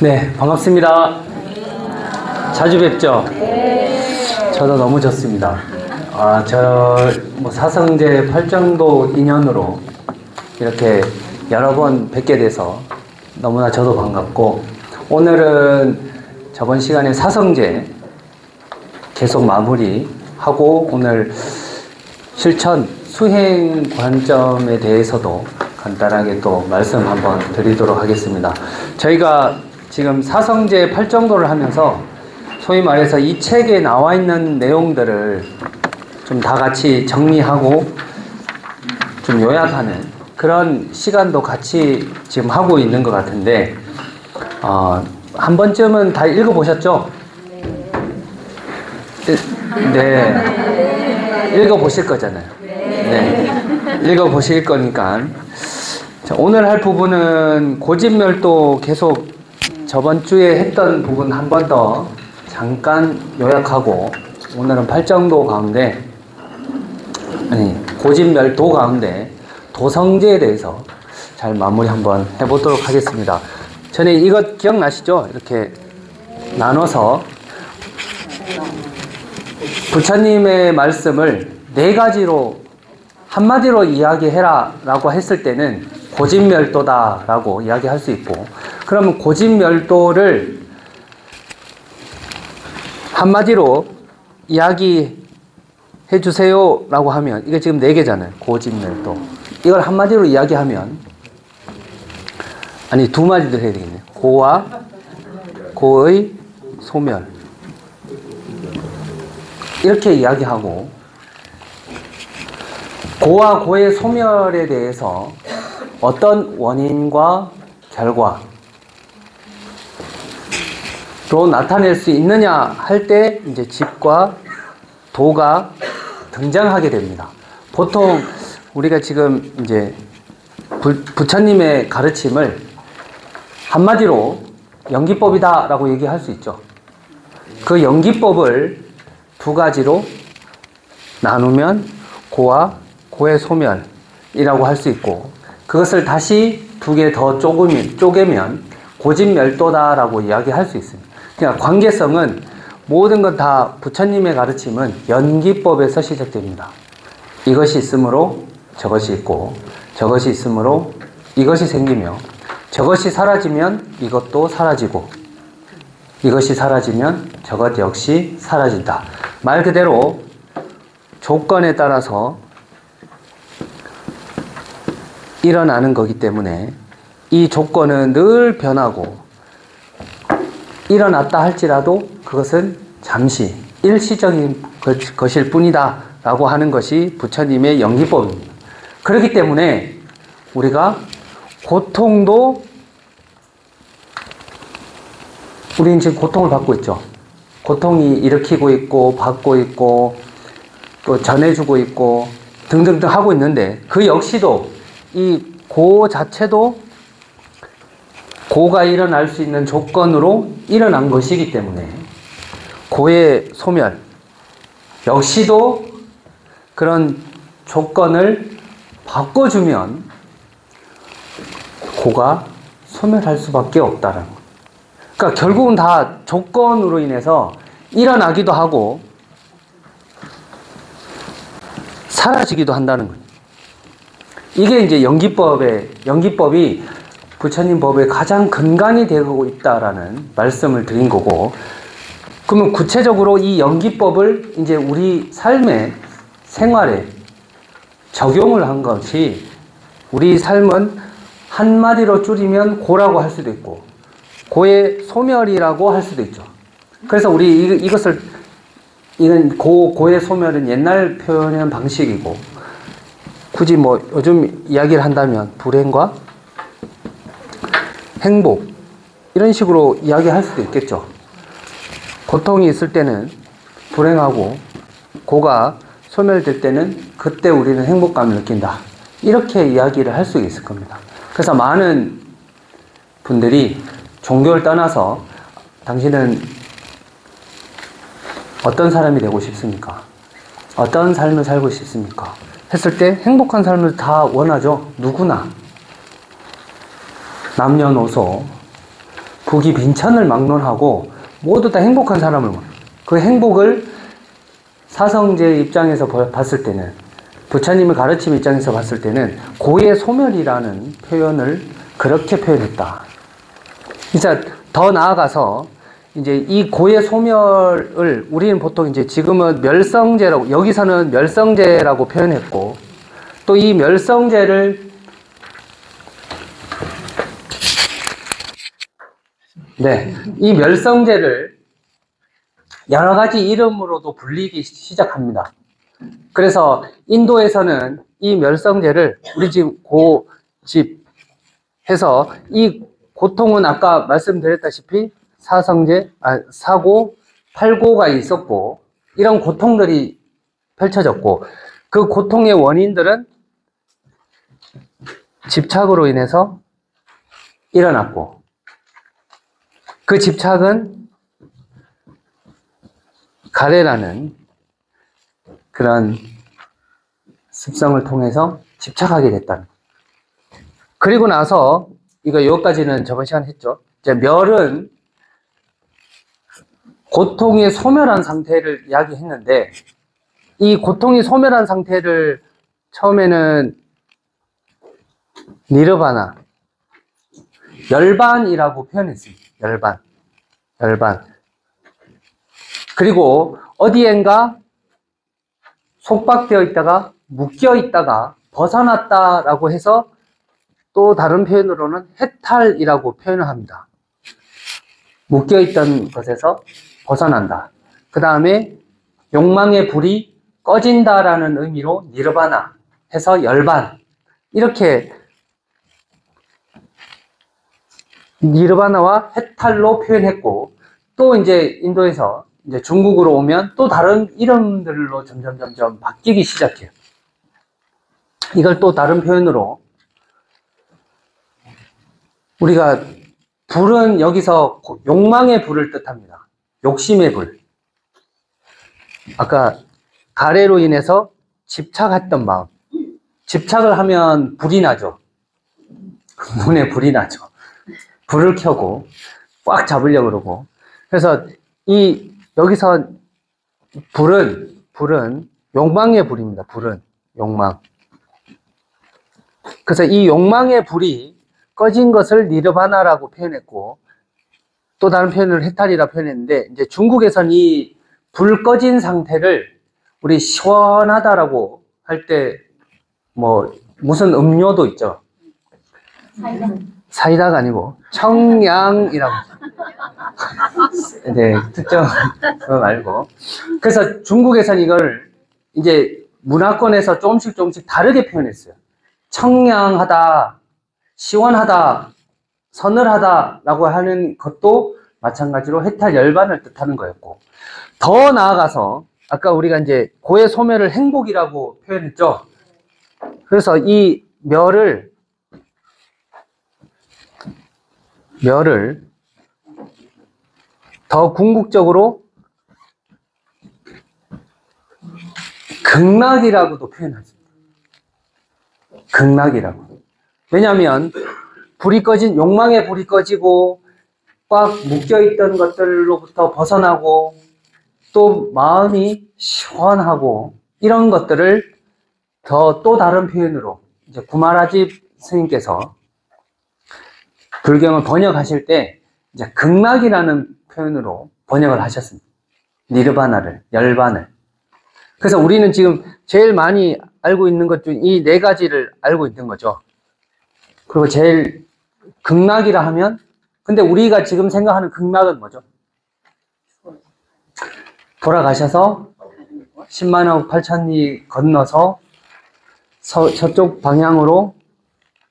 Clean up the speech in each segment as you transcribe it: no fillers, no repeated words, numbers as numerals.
네, 반갑습니다. 자주 뵙죠? 저도 너무 좋습니다. 사성제 팔정도 인연으로 이렇게 여러 번 뵙게 돼서 너무나 저도 반갑고, 오늘은 저번 시간에 사성제 계속 마무리하고 오늘 실천 수행 관점에 대해서도 간단하게 또 말씀 한번 드리도록 하겠습니다. 저희가 지금 사성제 팔정도를 하면서 소위 말해서 이 책에 나와 있는 내용들을 좀 다 같이 정리하고 좀 요약하는 그런 시간도 같이 지금 하고 있는 것 같은데, 한 번쯤은 다 읽어보셨죠? 네. 읽어보실 거잖아요. 네. 읽어보실 거니까. 자, 오늘 할 부분은 고진멸도 계속 저번 주에 했던 부분 한 번 더 잠깐 요약하고, 오늘은 팔정도 가운데, 고진멸도 가운데 도성제에 대해서 잘 마무리 한번 해보도록 하겠습니다. 전에 이것 기억나시죠? 이렇게 나눠서 부처님의 말씀을 네 가지로 한마디로 이야기해라 라고 했을 때는 고진멸도다 라고 이야기할 수 있고, 그러면 고진멸도를 한마디로 이야기해 주세요 라고 하면, 이게 지금 네 개잖아요. 고진멸도. 이걸 한마디로 이야기하면, 아니 두 마디도 해야 되겠네요. 고와 고의 소멸, 이렇게 이야기하고, 고와 고의 소멸에 대해서 어떤 원인과 결과로 나타낼 수 있느냐 할 때 이제 집과 도가 등장하게 됩니다. 보통 우리가 지금 이제 부처님의 가르침을 한마디로 연기법이다 라고 얘기할 수 있죠. 그 연기법을 두 가지로 나누면 고와 고의 소멸이라고 할 수 있고, 그것을 다시 두 개 더 쪼개면 고진멸도다 라고 이야기할 수 있습니다. 그러니까 관계성은 모든 것 다 부처님의 가르침은 연기법에서 시작됩니다. 이것이 있으므로 저것이 있고, 저것이 있으므로 이것이 생기며, 저것이 사라지면 이것도 사라지고, 이것이 사라지면 저것 역시 사라진다. 말 그대로 조건에 따라서 일어나는 거기 때문에 이 조건은 늘 변하고, 일어났다 할지라도 그것은 잠시 일시적인 것일 뿐이다 라고 하는 것이 부처님의 연기법입니다. 그렇기 때문에 우리가 고통도, 우리는 지금 고통을 받고 있죠. 고통이 일으키고 있고 받고 있고 또 전해주고 있고 등등등 하고 있는데, 그 역시도 이 고 자체도 고가 일어날 수 있는 조건으로 일어난 것이기 때문에, 고의 소멸 역시도 그런 조건을 바꿔주면 고가 소멸할 수밖에 없다는 것. 그러니까 결국은 다 조건으로 인해서 일어나기도 하고 사라지기도 한다는 거예요. 이게 이제 연기법이 부처님 법의 가장 근간이 되고 있다라는 말씀을 드린 거고, 그러면 구체적으로 이 연기법을 이제 우리 삶의 생활에 적용을 한 것이, 우리 삶은 한마디로 줄이면 고라고 할 수도 있고 고의 소멸이라고 할 수도 있죠. 그래서 우리 이건 고의 소멸은 옛날 표현하는 방식이고, 굳이 뭐 요즘 이야기를 한다면 불행과 행복, 이런 식으로 이야기할 수도 있겠죠. 고통이 있을 때는 불행하고, 고가 소멸될 때는 그때 우리는 행복감을 느낀다, 이렇게 이야기를 할 수 있을 겁니다. 그래서 많은 분들이 종교를 떠나서 당신은 어떤 사람이 되고 싶습니까? 어떤 삶을 살고 싶습니까? 했을 때 행복한 삶을 다 원하죠. 누구나. 남녀노소 부귀 빈천을 막론하고 모두 다 행복한 사람을 그 행복을 사성제 입장에서 봤을 때는, 부처님의 가르침 입장에서 봤을 때는 고의 소멸이라는 표현을 그렇게 표현했다. 진짜 더 나아가서 이제 이 고의 소멸을 우리는 보통 이제 지금은 멸성제라고, 여기서는 멸성제라고 표현했고, 또 이 멸성제를 이 멸성제를 여러 가지 이름으로도 불리기 시작합니다. 그래서 인도에서는 이 멸성제를 우리 지금 고집 해서 이 고통은 아까 말씀드렸다시피 사고, 팔고가 있었고 이런 고통들이 펼쳐졌고 그 고통의 원인들은 집착으로 인해서 일어났고 그 집착은 가래라는 그런 습성을 통해서 집착하게 됐다는. 그리고 나서 이거 여기까지는 저번 시간에 했죠. 이제 멸은 고통이 소멸한 상태를 이야기했는데 이 고통이 소멸한 상태를 처음에는 니르바나, 열반이라고 표현했습니다. 열반. 그리고 어디엔가 속박되어 있다가 묶여 있다가 벗어났다라고 해서 또 다른 표현으로는 해탈이라고 표현을 합니다. 묶여 있던 것에서 벗어난다. 그 다음에 욕망의 불이 꺼진다라는 의미로 니르바나 해서 열반. 이렇게 니르바나와 해탈로 표현했고 또 이제 인도에서 이제 중국으로 오면 또 다른 이름들로 점점 바뀌기 시작해요. 이걸 또 다른 표현으로 우리가 불은 여기서 욕망의 불을 뜻합니다. 욕심의 불. 아까 가래로 인해서 집착했던 마음. 집착을 하면 불이 나죠. 눈에 불이 나죠. 불을 켜고 꽉 잡으려고 그러고. 그래서 여기서 불은 욕망의 불입니다. 불은 욕망. 그래서 이 욕망의 불이 꺼진 것을 니르바나라고 표현했고 또 다른 표현을 해탈이라 표현했는데 이제 중국에서는 이 불 꺼진 상태를 우리 시원하다라고 할 때 뭐 무슨 음료도 있죠. 사이다가 아니고 청량이라고. 네, 특정 그거 말고. 그래서 중국에서는 이걸 이제 문화권에서 조금씩 다르게 표현했어요. 청량하다, 시원하다, 서늘하다라고 하는 것도 마찬가지로 해탈 열반을 뜻하는 거였고, 더 나아가서 아까 우리가 이제 고의 소멸을 행복이라고 표현했죠. 그래서 이 멸을 더 궁극적으로 극락이라고도 표현하십니다. 극락이라고. 왜냐하면 욕망의 불이 꺼지고 꽉 묶여있던 것들로부터 벗어나고 또 마음이 시원하고 이런 것들을 또 다른 표현으로 이제 구마라집 스님께서 불경을 번역하실 때 이제 극락이라는 표현으로 번역을 하셨습니다. 니르바나를, 열반을. 그래서 우리는 지금 제일 많이 알고 있는 것 중 이 네 가지를 알고 있는 거죠. 그리고 제일 극락이라 하면, 근데 우리가 지금 생각하는 극락은 뭐죠? 돌아가셔서 10만억 8천리 건너서 저쪽 방향으로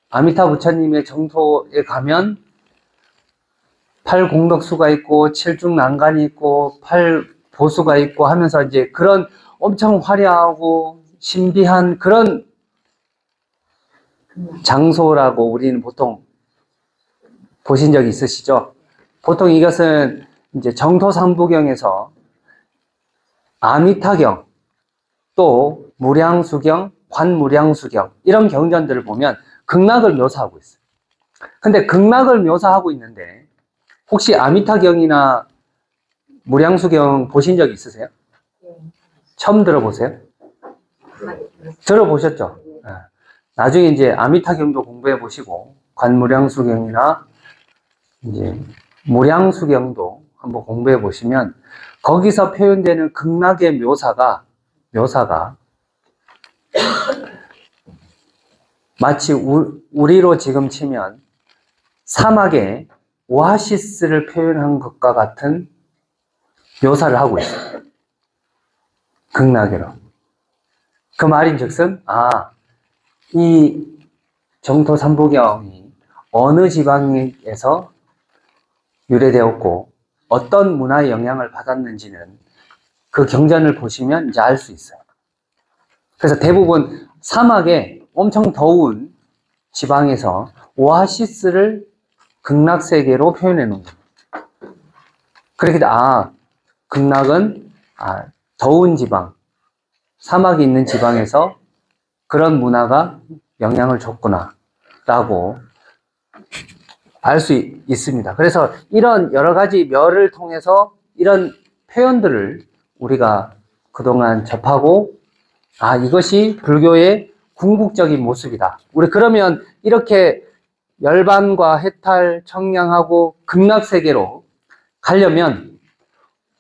아미타 부처님의 정토에 가면 8공덕수가 있고 7중난간이 있고 8보수가 있고 하면서 이제 그런 엄청 화려하고 신비한 그런 장소라고 우리는 보통 보신 적이 있으시죠? 보통 이것은 이제 정토삼부경에서 아미타경, 또 무량수경, 관무량수경 이런 경전들을 보면 극락을 묘사하고 있어요. 근데 극락을 묘사하고 있는데 혹시 아미타경이나 무량수경 보신 적 있으세요? 처음 들어보세요? 들어보셨죠? 네. 나중에 이제 아미타경도 공부해 보시고 관무량수경이나 이제 무량수경도 한번 공부해 보시면 거기서 표현되는 극락의 묘사가 마치 우리로 지금 치면 사막에 오아시스를 표현한 것과 같은 묘사를 하고 있어요. 극락으로. 그 말인즉슨 이 정토삼부경이 어느 지방에서 유래되었고 어떤 문화의 영향을 받았는지는 그 경전을 보시면 이제 알 수 있어요. 그래서 대부분 사막에 엄청 더운 지방에서 오아시스를 극락세계로 표현해 놓은 거예요. 그렇게 극락은 더운 지방, 사막이 있는 지방에서 그런 문화가 영향을 줬구나 라고 알 수 있습니다. 그래서 이런 여러 가지 멸을 통해서 이런 표현들을 우리가 그동안 접하고 이것이 불교의 궁극적인 모습이다. 우리 그러면 이렇게 열반과 해탈, 청량하고 극락세계로 가려면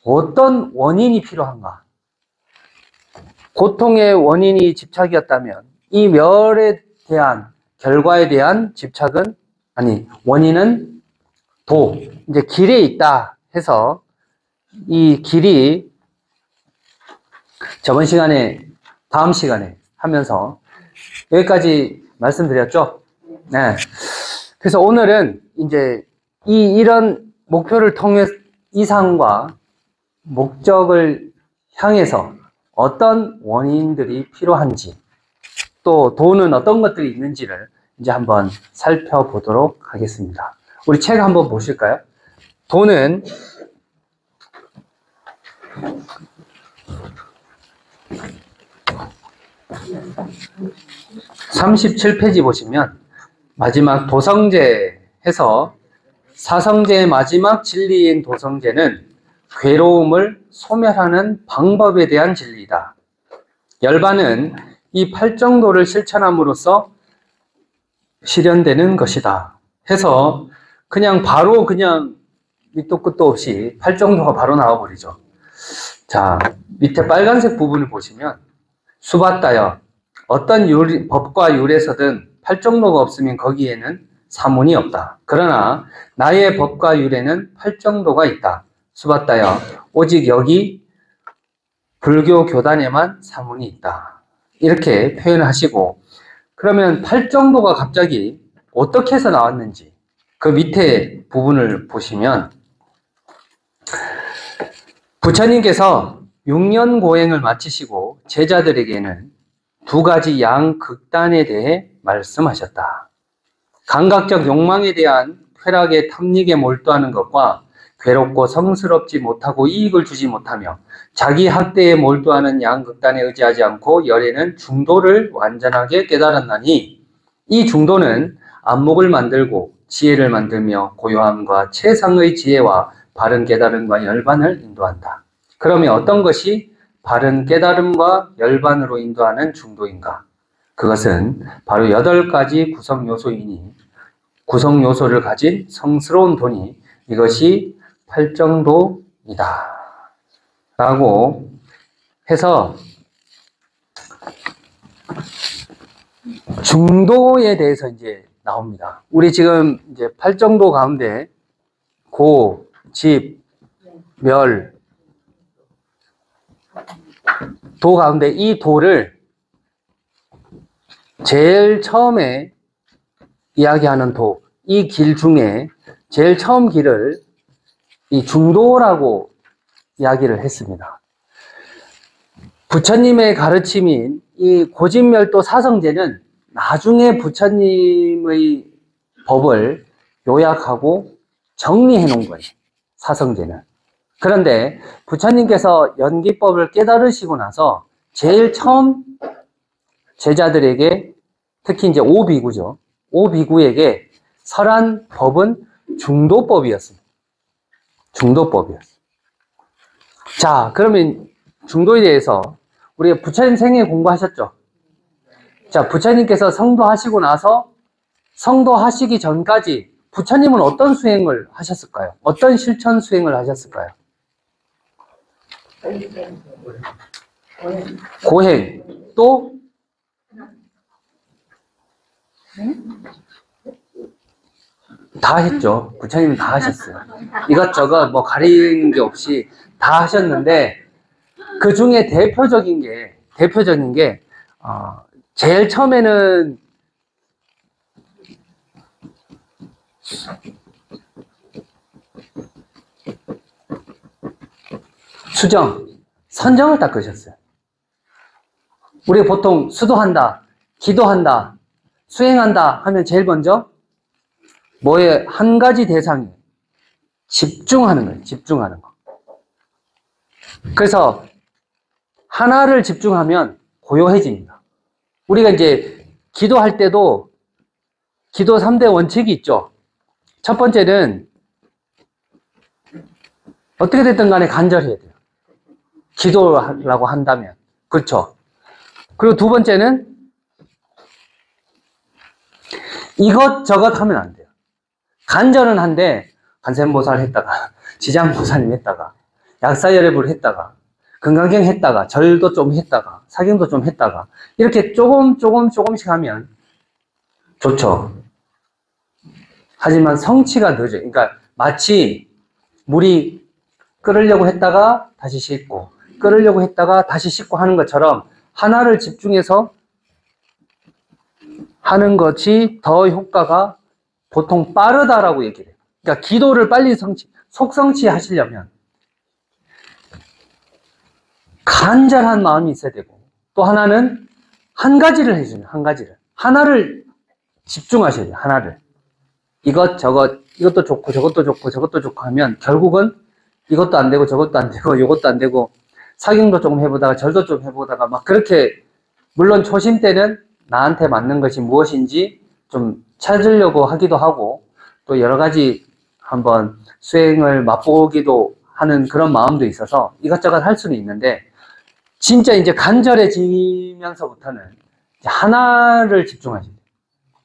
어떤 원인이 필요한가? 고통의 원인이 집착이었다면 이 멸에 대한 결과에 대한 집착은 원인은 이제 길에 있다 해서 이 길이 저번 시간에 다음 시간에 하면서 여기까지 말씀드렸죠? 네. 그래서 오늘은 이제 이런 목표를 통해 이상과 목적을 향해서 어떤 원인들이 필요한지 또 도는 어떤 것들이 있는지를 이제 한번 살펴보도록 하겠습니다. 우리 책 한번 보실까요? 도는 37페이지 보시면 마지막 도성제 해서 사성제의 마지막 진리인 도성제는 괴로움을 소멸하는 방법에 대한 진리이다. 열반은 이 팔정도를 실천함으로써 실현되는 것이다. 해서 바로 밑도 끝도 없이 팔정도가 바로 나와버리죠. 자, 밑에 빨간색 부분을 보시면 수바따여 어떤 법과 율에서든 팔정도가 없으면 거기에는 사문이 없다. 그러나 나의 법과 율에는 팔정도가 있다. 수바따여 오직 여기 불교 교단에만 사문이 있다. 이렇게 표현하시고 그러면 팔정도가 갑자기 어떻게 해서 나왔는지 그 밑에 부분을 보시면 부처님께서 6년 고행을 마치시고 제자들에게는 두 가지 양극단에 대해 말씀하셨다. 감각적 욕망에 대한 쾌락의 탐닉에 몰두하는 것과 괴롭고 성스럽지 못하고 이익을 주지 못하며 자기 학대에 몰두하는 양극단에 의지하지 않고 열에는 중도를 완전하게 깨달았나니 이 중도는 안목을 만들고 지혜를 만들며 고요함과 최상의 지혜와 바른 깨달음과 열반을 인도한다. 그러면 어떤 것이 바른 깨달음과 열반으로 인도하는 중도인가? 그것은 바로 8가지 구성요소이니 구성요소를 가진 성스러운 도니 이것이 팔정도이다. 라고 해서 중도에 대해서 이제 나옵니다. 우리 지금 이제 팔정도 가운데 고, 집, 멸, 도 가운데 이 도를 제일 처음에 이야기하는 도, 이 길 중에 제일 처음 길을 이 중도라고 이야기를 했습니다. 부처님의 가르침인 이 고진멸도 사성제는 나중에 부처님의 법을 요약하고 정리해 놓은 거예요. 사성제는. 그런데 부처님께서 연기법을 깨달으시고 나서 제일 처음 제자들에게 특히 이제 오비구죠. 오비구에게 설한 법은 중도법이었습니다. 중도법이었어요. 자, 그러면 중도에 대해서 우리가 부처님 생애 공부하셨죠? 자, 부처님께서 성도하시고 나서 성도하시기 전까지 부처님은 어떤 수행을 하셨을까요? 어떤 실천 수행을 하셨을까요? 고행. 또 다 했죠. 부처님은 다 하셨어요. 이것저것 뭐 가리는 게 없이 다 하셨는데 그 중에 대표적인 게 제일 처음에는 선정을 닦으셨어요. 우리가 보통 수도한다, 기도한다, 수행한다 하면 제일 먼저 뭐에 한 가지 대상에 집중하는 거예요. 집중하는 거. 그래서 하나를 집중하면 고요해집니다. 우리가 이제 기도할 때도 기도 3대 원칙이 있죠. 첫 번째는 어떻게 됐든 간에 간절해야 돼요. 기도하려고 한다면. 그렇죠. 그리고 두 번째는 이것저것 하면 안 돼요. 간절은 한데 관세음보살 했다가 지장보살님 했다가 약사열애불 했다가 금강경 했다가 절도 좀 했다가 사경도 좀 했다가 이렇게 조금씩 하면 좋죠. 하지만 성취가 늦어요. 그러니까 마치 물이 끓으려고 했다가 다시 씻고 끓으려고 했다가 다시 씻고 하는 것처럼 하나를 집중해서 하는 것이 더 효과가 보통 빠르다라고 얘기를 해요. 그러니까 기도를 빨리 속성취 하시려면 간절한 마음이 있어야 되고 또 하나는 한 가지를 해주는 하나를 집중하셔야 돼요. 하나를 이것도 좋고 저것도 좋고 하면 결국은 이것도 안 되고 저것도 안 되고 이것도 안 되고 사경도 조금 해보다가 절도 좀 해보다가 막 그렇게 물론 초심 때는 나한테 맞는 것이 무엇인지 좀 찾으려고 하기도 하고 또 여러 가지 한번 수행을 맛보기도 하는 그런 마음도 있어서 이것저것 할 수는 있는데 진짜 이제 간절해지면서부터는 이제 하나를 집중하셔야 돼요.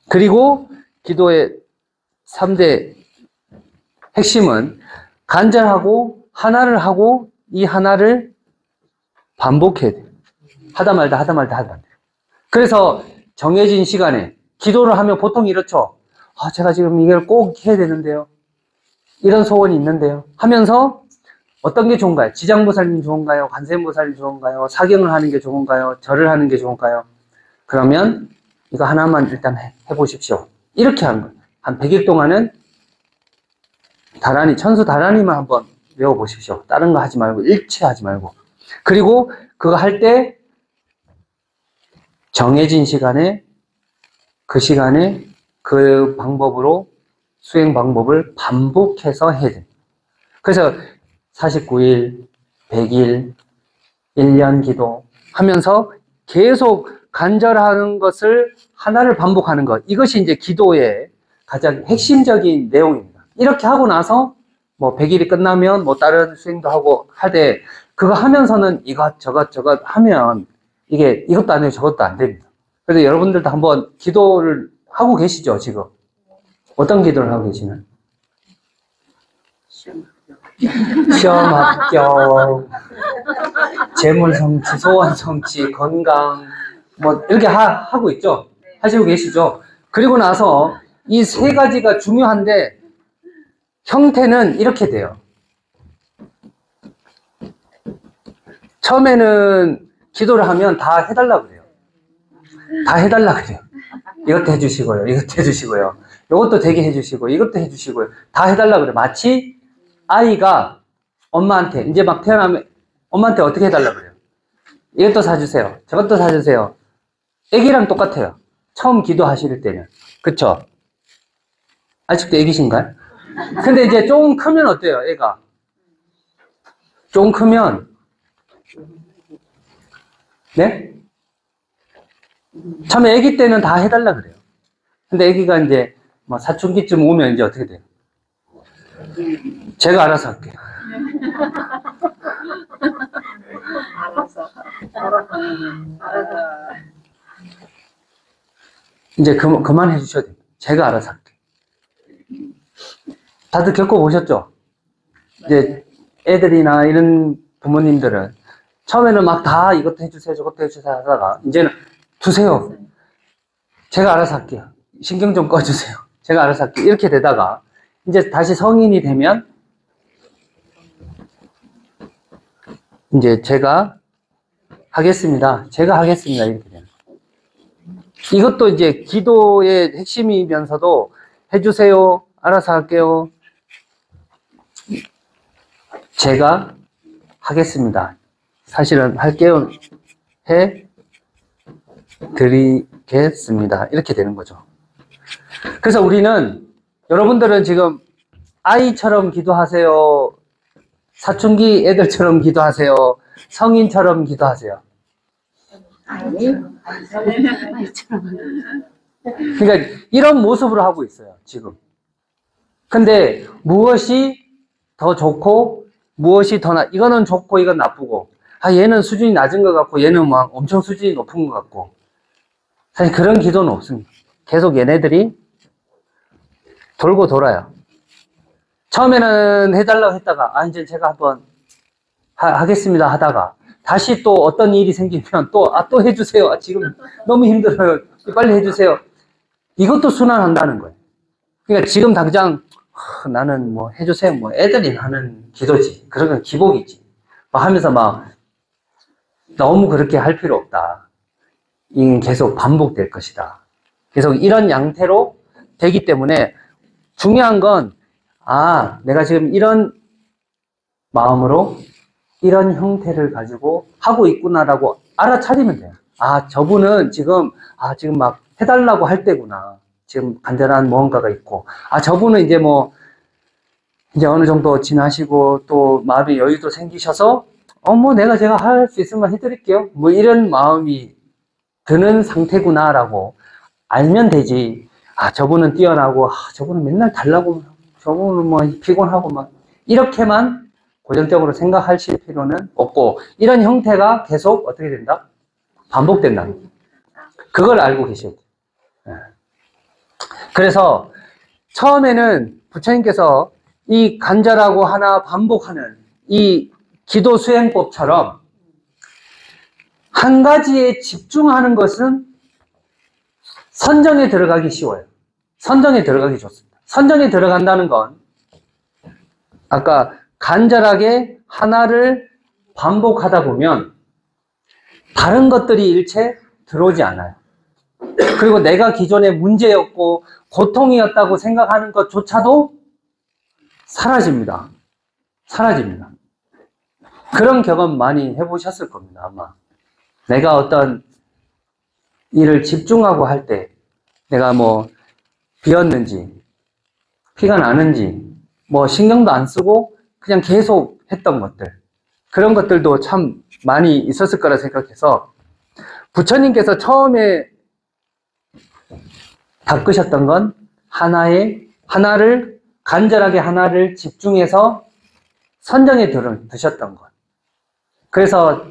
그리고 기도의 3대 핵심은 간절하고 하나를 하고 이 하나를 반복해야 돼요. 하다 말다 하다 말다 하다 말다. 그래서 정해진 시간에 기도를 하면 보통 이렇죠. 제가 지금 이걸 꼭 해야 되는데요. 이런 소원이 있는데요. 하면서 어떤 게 좋은가요? 지장보살님 좋은가요? 관세음보살님 좋은가요? 사경을 하는 게 좋은가요? 절을 하는 게 좋은가요? 그러면 이거 하나만 일단 해보십시오. 이렇게 하는 거예요. 한 100일 동안은 천수 다라니만 한번 외워보십시오. 다른 거 하지 말고 일체하지 말고. 그리고 그거 할 때 정해진 시간에 그 방법으로 수행 방법을 반복해서 해야 됩니다. 그래서 49일, 100일, 1년 기도 하면서 계속 간절하는 것을 하나를 반복하는 것. 이것이 이제 기도의 가장 핵심적인 내용입니다. 이렇게 하고 나서 뭐 100일이 끝나면 뭐 다른 수행도 하고 하되 그거 하면서는 저것 하면 이게 이것도 안 되고 저것도 안 됩니다. 그래서 여러분들도 한번 기도를 하고 계시죠, 지금? 어떤 기도를 하고 계시나요? 시험 합격, 재물 성취, 소원 성취, 건강, 뭐, 이렇게 하고 있죠? 하시고 계시죠? 그리고 나서 이 세 가지가 중요한데, 형태는 이렇게 돼요. 처음에는 기도를 하면 다 해달라고 그래요. 다 해달라고 그래요. 이것도 해주시고요, 이것도 해주시고요, 이것도 되게 해주시고, 이것도 해주시고요. 다 해달라고 그래요. 마치 아이가 엄마한테, 이제 막 태어나면 엄마한테 어떻게 해달라고 그래요? 이것도 사주세요, 저것도 사주세요. 애기랑 똑같아요. 처음 기도하실 때는. 그쵸? 아직도 애기신가요? 근데 이제 조금 크면 어때요, 애가? 조금 크면, 네? 처음에 애기 때는 다 해달라 그래요. 근데 애기가 이제 뭐 사춘기쯤 오면 이제 어떻게 돼요? 제가 알아서 할게요. 이제 그만해 주셔도 돼요. 제가 알아서 할게요. 다들 겪어보셨죠? 이제 애들이나 이런 부모님들은 처음에는 막 다 이것도 해주세요, 저것도 해주세요 하다가 이제는 두세요. 제가 알아서 할게요. 신경 좀 꺼주세요. 제가 알아서 할게요. 이렇게 되다가 이제 다시 성인이 되면 이제 제가 하겠습니다. 제가 하겠습니다. 이렇게 되는 거예요. 이것도 이제 기도의 핵심이면서도 해주세요. 알아서 할게요. 제가 하겠습니다. 사실은 할게요. 해 드리겠습니다. 이렇게 되는 거죠. 그래서 우리는 여러분들은 지금 아이처럼 기도하세요. 사춘기 애들처럼 기도하세요. 성인처럼 기도하세요. 그러니까 이런 모습으로 하고 있어요. 지금. 근데 무엇이 더 좋고 무엇이 더 이거는 좋고 이건 나쁘고 얘는 수준이 낮은 것 같고 얘는 막 엄청 수준이 높은 것 같고 사실 그런 기도는 없습니다. 계속 얘네들이 돌고 돌아요. 처음에는 해달라고 했다가 이제 제가 한번 하겠습니다 하다가 다시 또 어떤 일이 생기면 또 해주세요. 지금 너무 힘들어요. 빨리 해주세요. 이것도 순환한다는 거예요. 그러니까 지금 당장 나는 뭐 해주세요. 뭐 애들이 하는 기도지. 그러면 기복이지. 하면서 막 너무 그렇게 할 필요 없다. 이게 계속 반복될 것이다. 계속 이런 양태로 되기 때문에 중요한 건 내가 지금 이런 마음으로 이런 형태를 가지고 하고 있구나라고 알아차리면 돼요. 저분은 지금 막 해달라고 할 때구나. 지금 간절한 무언가가 있고, 저분은 이제 이제 어느 정도 지나시고 또 마음의 여유도 생기셔서, 제가 할 수 있으면 해드릴게요. 이런 마음이 드는 상태구나라고 알면 되지. 저분은 뛰어나고, 저분은 맨날 달라고, 저분은 피곤하고 이렇게만 고정적으로 생각하실 필요는 없고, 이런 형태가 계속 어떻게 된다? 반복된다. 그걸 알고 계셔야 돼요. 그래서 처음에는 부처님께서 이 간절하고 하나 반복하는 이 기도 수행법처럼 한 가지에 집중하는 것은 선정에 들어가기 쉬워요. 선정에 들어가기 좋습니다. 선정에 들어간다는 건 아까 간절하게 하나를 반복하다 보면 다른 것들이 일체 들어오지 않아요. 그리고 내가 기존에 문제였고 고통이었다고 생각하는 것조차도 사라집니다. 사라집니다. 그런 경험 많이 해보셨을 겁니다. 아마 내가 어떤 일을 집중하고 할 때 내가 비었는지 피가 나는지 신경도 안 쓰고 그냥 계속 했던 것들, 그런 것들도 참 많이 있었을 거라 생각해서 부처님께서 처음에 닦으셨던 건 하나를 간절하게 하나를 집중해서 선정에 드셨던 것. 그래서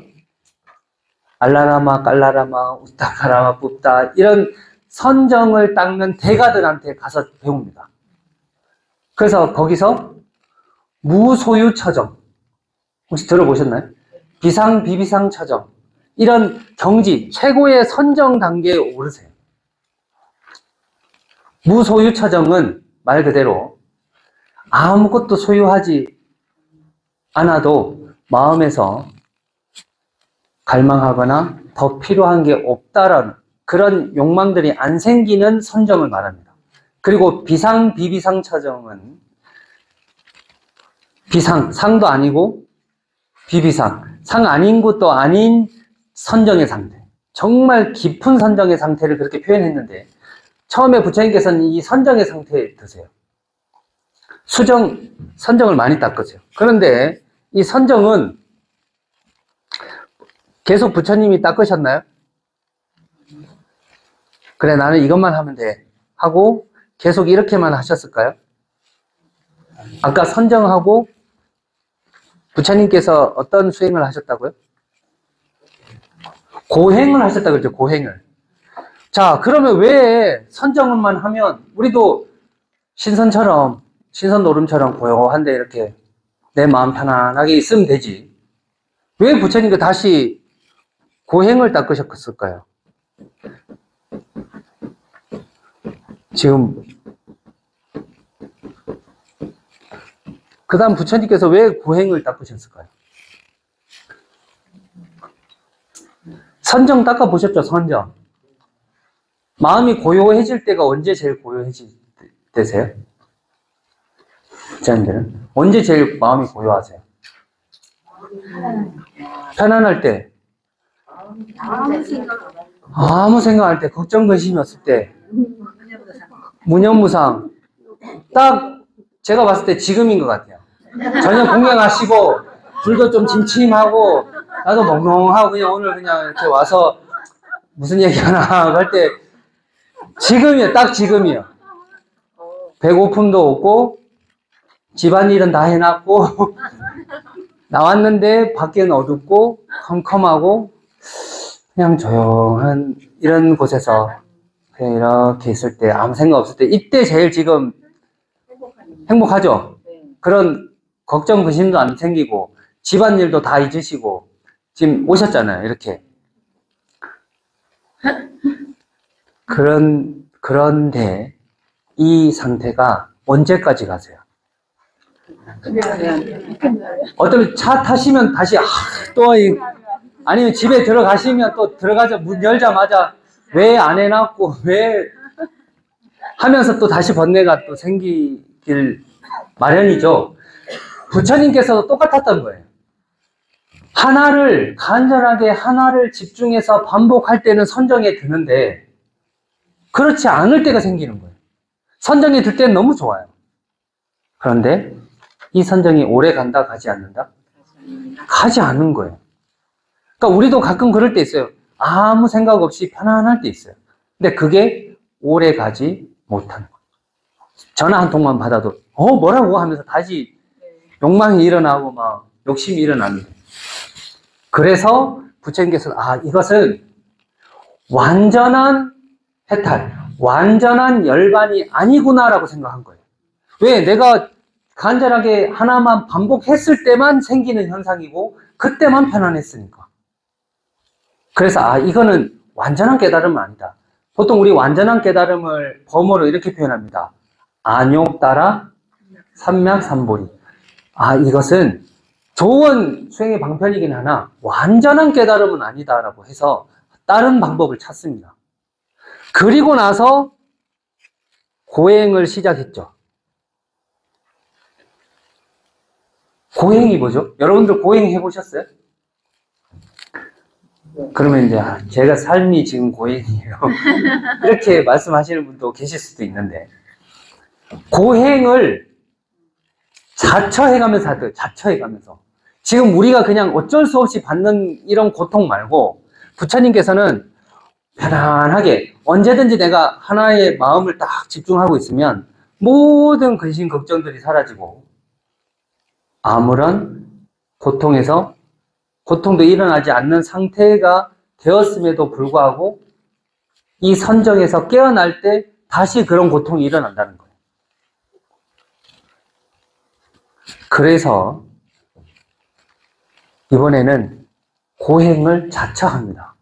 알라라마, 깔라라마, 우타카라마, 붓다 이런 선정을 닦는 대가들한테 가서 배웁니다. 그래서 거기서 무소유처정 혹시 들어보셨나요? 비상, 비비상 처정 이런 경지 최고의 선정 단계에 오르세요. 무소유처정은 말 그대로 아무것도 소유하지 않아도 마음에서 갈망하거나 더 필요한 게 없다라는 그런 욕망들이 안 생기는 선정을 말합니다. 그리고 비상, 비비상 처정은 비상, 상도 아니고 비비상, 상 아닌 것도 아닌 선정의 상태. 정말 깊은 선정의 상태를 그렇게 표현했는데 처음에 부처님께서는 이 선정의 상태에 드세요. 선정을 많이 닦으세요. 그런데 이 선정은 계속 부처님이 닦으셨나요? 그래, 나는 이것만 하면 돼. 하고 계속 이렇게만 하셨을까요? 아까 선정하고 부처님께서 어떤 수행을 하셨다고요? 고행을 하셨다고 그랬죠, 고행을. 자, 그러면 왜 선정만 하면 우리도 신선 노름처럼 고요한데 이렇게 내 마음 편안하게 있으면 되지. 왜 부처님께 다시 고행을 닦으셨을까요? 지금 그 다음 부처님께서 왜 고행을 닦으셨을까요? 선정 닦아보셨죠, 선정. 마음이 고요해질 때가 언제 제일 고요해질 때세요? 부처님들은 언제 제일 마음이 고요하세요? 편안할 때, 아무 생각할 때, 걱정 근심이 없을 때, 무념무상. 딱 제가 봤을 때 지금인 것 같아요. 저녁 공양하시고 불도 좀 침침하고 나도 멍멍하고 그냥 오늘 그냥 이렇게 와서 무슨 얘기하나 할 때 지금이에요. 딱 지금이에요. 배고픔도 없고 집안일은 다 해놨고 나왔는데 밖에는 어둡고 컴컴하고 그냥 조용한 이런 곳에서 그냥 이렇게 있을 때 아무 생각 없을 때 이때 제일 지금 행복하죠? 그런 걱정 근심도 안 생기고 집안일도 다 잊으시고 지금 오셨잖아요. 이렇게 그런데 이 상태가 언제까지 가세요? 어떤 차 타시면 다시 아니면 집에 들어가시면 또 들어가자 문 열자마자 왜 안 해놨고 왜 하면서 또 다시 번뇌가 또 생기길 마련이죠. 부처님께서도 똑같았던 거예요. 간절하게 하나를 집중해서 반복할 때는 선정에 드는데 그렇지 않을 때가 생기는 거예요. 선정에 들 때는 너무 좋아요. 그런데 이 선정이 오래 간다, 가지 않는다? 가지 않는 거예요. 그러니까 우리도 가끔 그럴 때 있어요. 아무 생각 없이 편안할 때 있어요. 근데 그게 오래 가지 못하는 거예요. 전화 한 통만 받아도 뭐라고 하면서 다시 욕망이 일어나고 막 욕심이 일어나는 거예요. 그래서 부처님께서 이것은 완전한 해탈, 완전한 열반이 아니구나라고 생각한 거예요. 왜? 내가 간절하게 하나만 반복했을 때만 생기는 현상이고 그때만 편안했으니까. 그래서 이거는 완전한 깨달음은 아니다. 보통 우리 완전한 깨달음을 범어로 이렇게 표현합니다. 안욕따라 삼맥삼보리. 이것은 좋은 수행의 방편이긴 하나 완전한 깨달음은 아니다라고 해서 다른 방법을 찾습니다. 그리고 나서 고행을 시작했죠. 고행이 뭐죠? 여러분들 고행 해보셨어요? 그러면 이제 제가 삶이 지금 고행이에요. 이렇게 말씀하시는 분도 계실 수도 있는데 고행을 자처해가면서 하세요. 자처해가면서. 지금 우리가 그냥 어쩔 수 없이 받는 이런 고통 말고 부처님께서는 편안하게 언제든지 내가 하나의 마음을 딱 집중하고 있으면 모든 근심 걱정들이 사라지고 아무런 고통도 일어나지 않는 상태가 되었음에도 불구하고 이 선정에서 깨어날 때 다시 그런 고통이 일어난다는 거예요. 그래서 이번에는 고행을 자처합니다.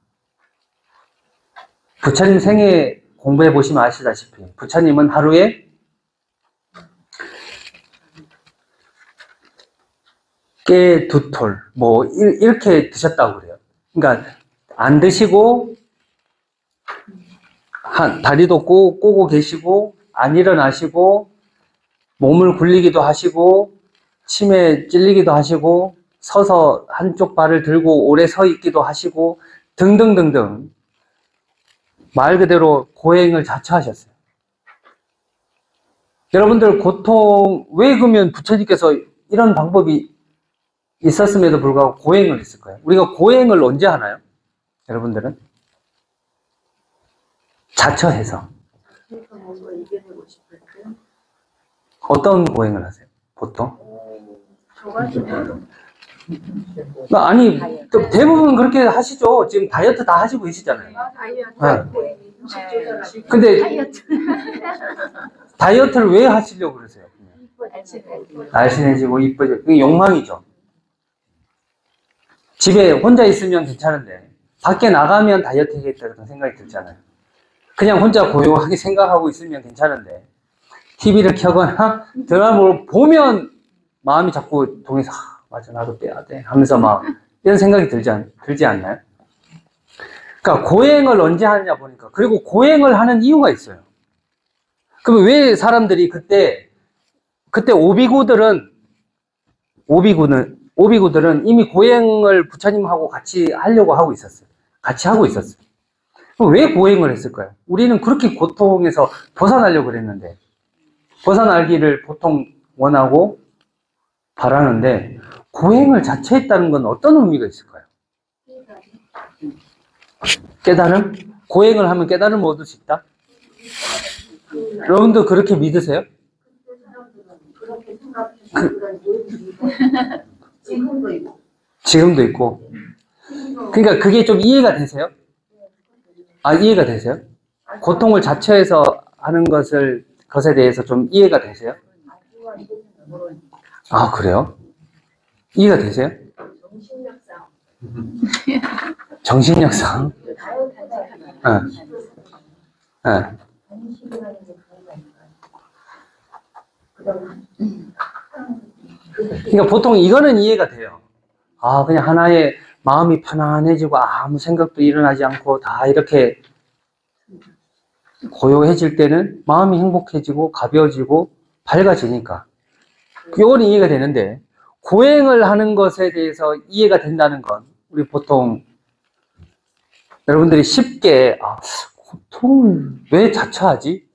부처님 생애 공부해 보시면 아시다시피 부처님은 하루에 깨 2톨 이렇게 드셨다고 그래요. 그러니까 안 드시고 다리도 꼬고 계시고 안 일어나시고 몸을 굴리기도 하시고 침에 찔리기도 하시고 서서 한쪽 발을 들고 오래 서 있기도 하시고 등등등등 말 그대로 고행을 자처하셨어요. 여러분들 왜 그러면 부처님께서 이런 방법이 있었음에도 불구하고 고행을 했을까요? 우리가 고행을 언제 하나요? 여러분들은? 자처해서. 어떤 고행을 하세요? 보통? 아니, 대부분 그렇게 하시죠. 지금 다이어트 다 하시고 계시잖아요. 네. 근데 다이어트를 왜 하시려고 그러세요? 날씬해지고 이뻐지고. 그게 욕망이죠. 집에 혼자 있으면 괜찮은데 밖에 나가면 다이어트 해야겠다는 생각이 들잖아요. 그냥 혼자 고요하게 생각하고 있으면 괜찮은데 TV를 켜거나 드라마를 보면 마음이 자꾸 동해서 맞아 나도 빼야 돼 하면서 막 이런 생각이 들지 않나요? 그러니까 고행을 언제 하느냐 보니까 그리고 고행을 하는 이유가 있어요. 그럼 왜 사람들이 그때 오비구들은 이미 고행을 부처님하고 같이 하려고 하고 있었어요. 같이 하고 있었어요. 그럼 왜 고행을 했을까요? 우리는 그렇게 고통에서 벗어나려고 그랬는데 벗어나기를 보통 원하고 바라는데 고행을 자처했다는 건 어떤 의미가 있을까요? 깨달음? 고행을 하면 깨달음을 얻을 수 있다? 여러분도 그렇게 믿으세요? 지금도 있고. 그러니까 그게 좀 이해가 되세요? 이해가 되세요? 고통을 자처해서 하는 것에 대해서 좀 이해가 되세요? 그래요? 이해가 되세요? 정신력상. 그러니까 보통 이거는 이해가 돼요. 그냥 하나의 마음이 편안해지고 아무 생각도 일어나지 않고 다 이렇게 고요해질 때는 마음이 행복해지고 가벼워지고 밝아지니까 이거는 이해가 되는데 고행을 하는 것에 대해서 이해가 된다는 건 우리 보통 여러분들이 쉽게 고통을 왜 자처하지?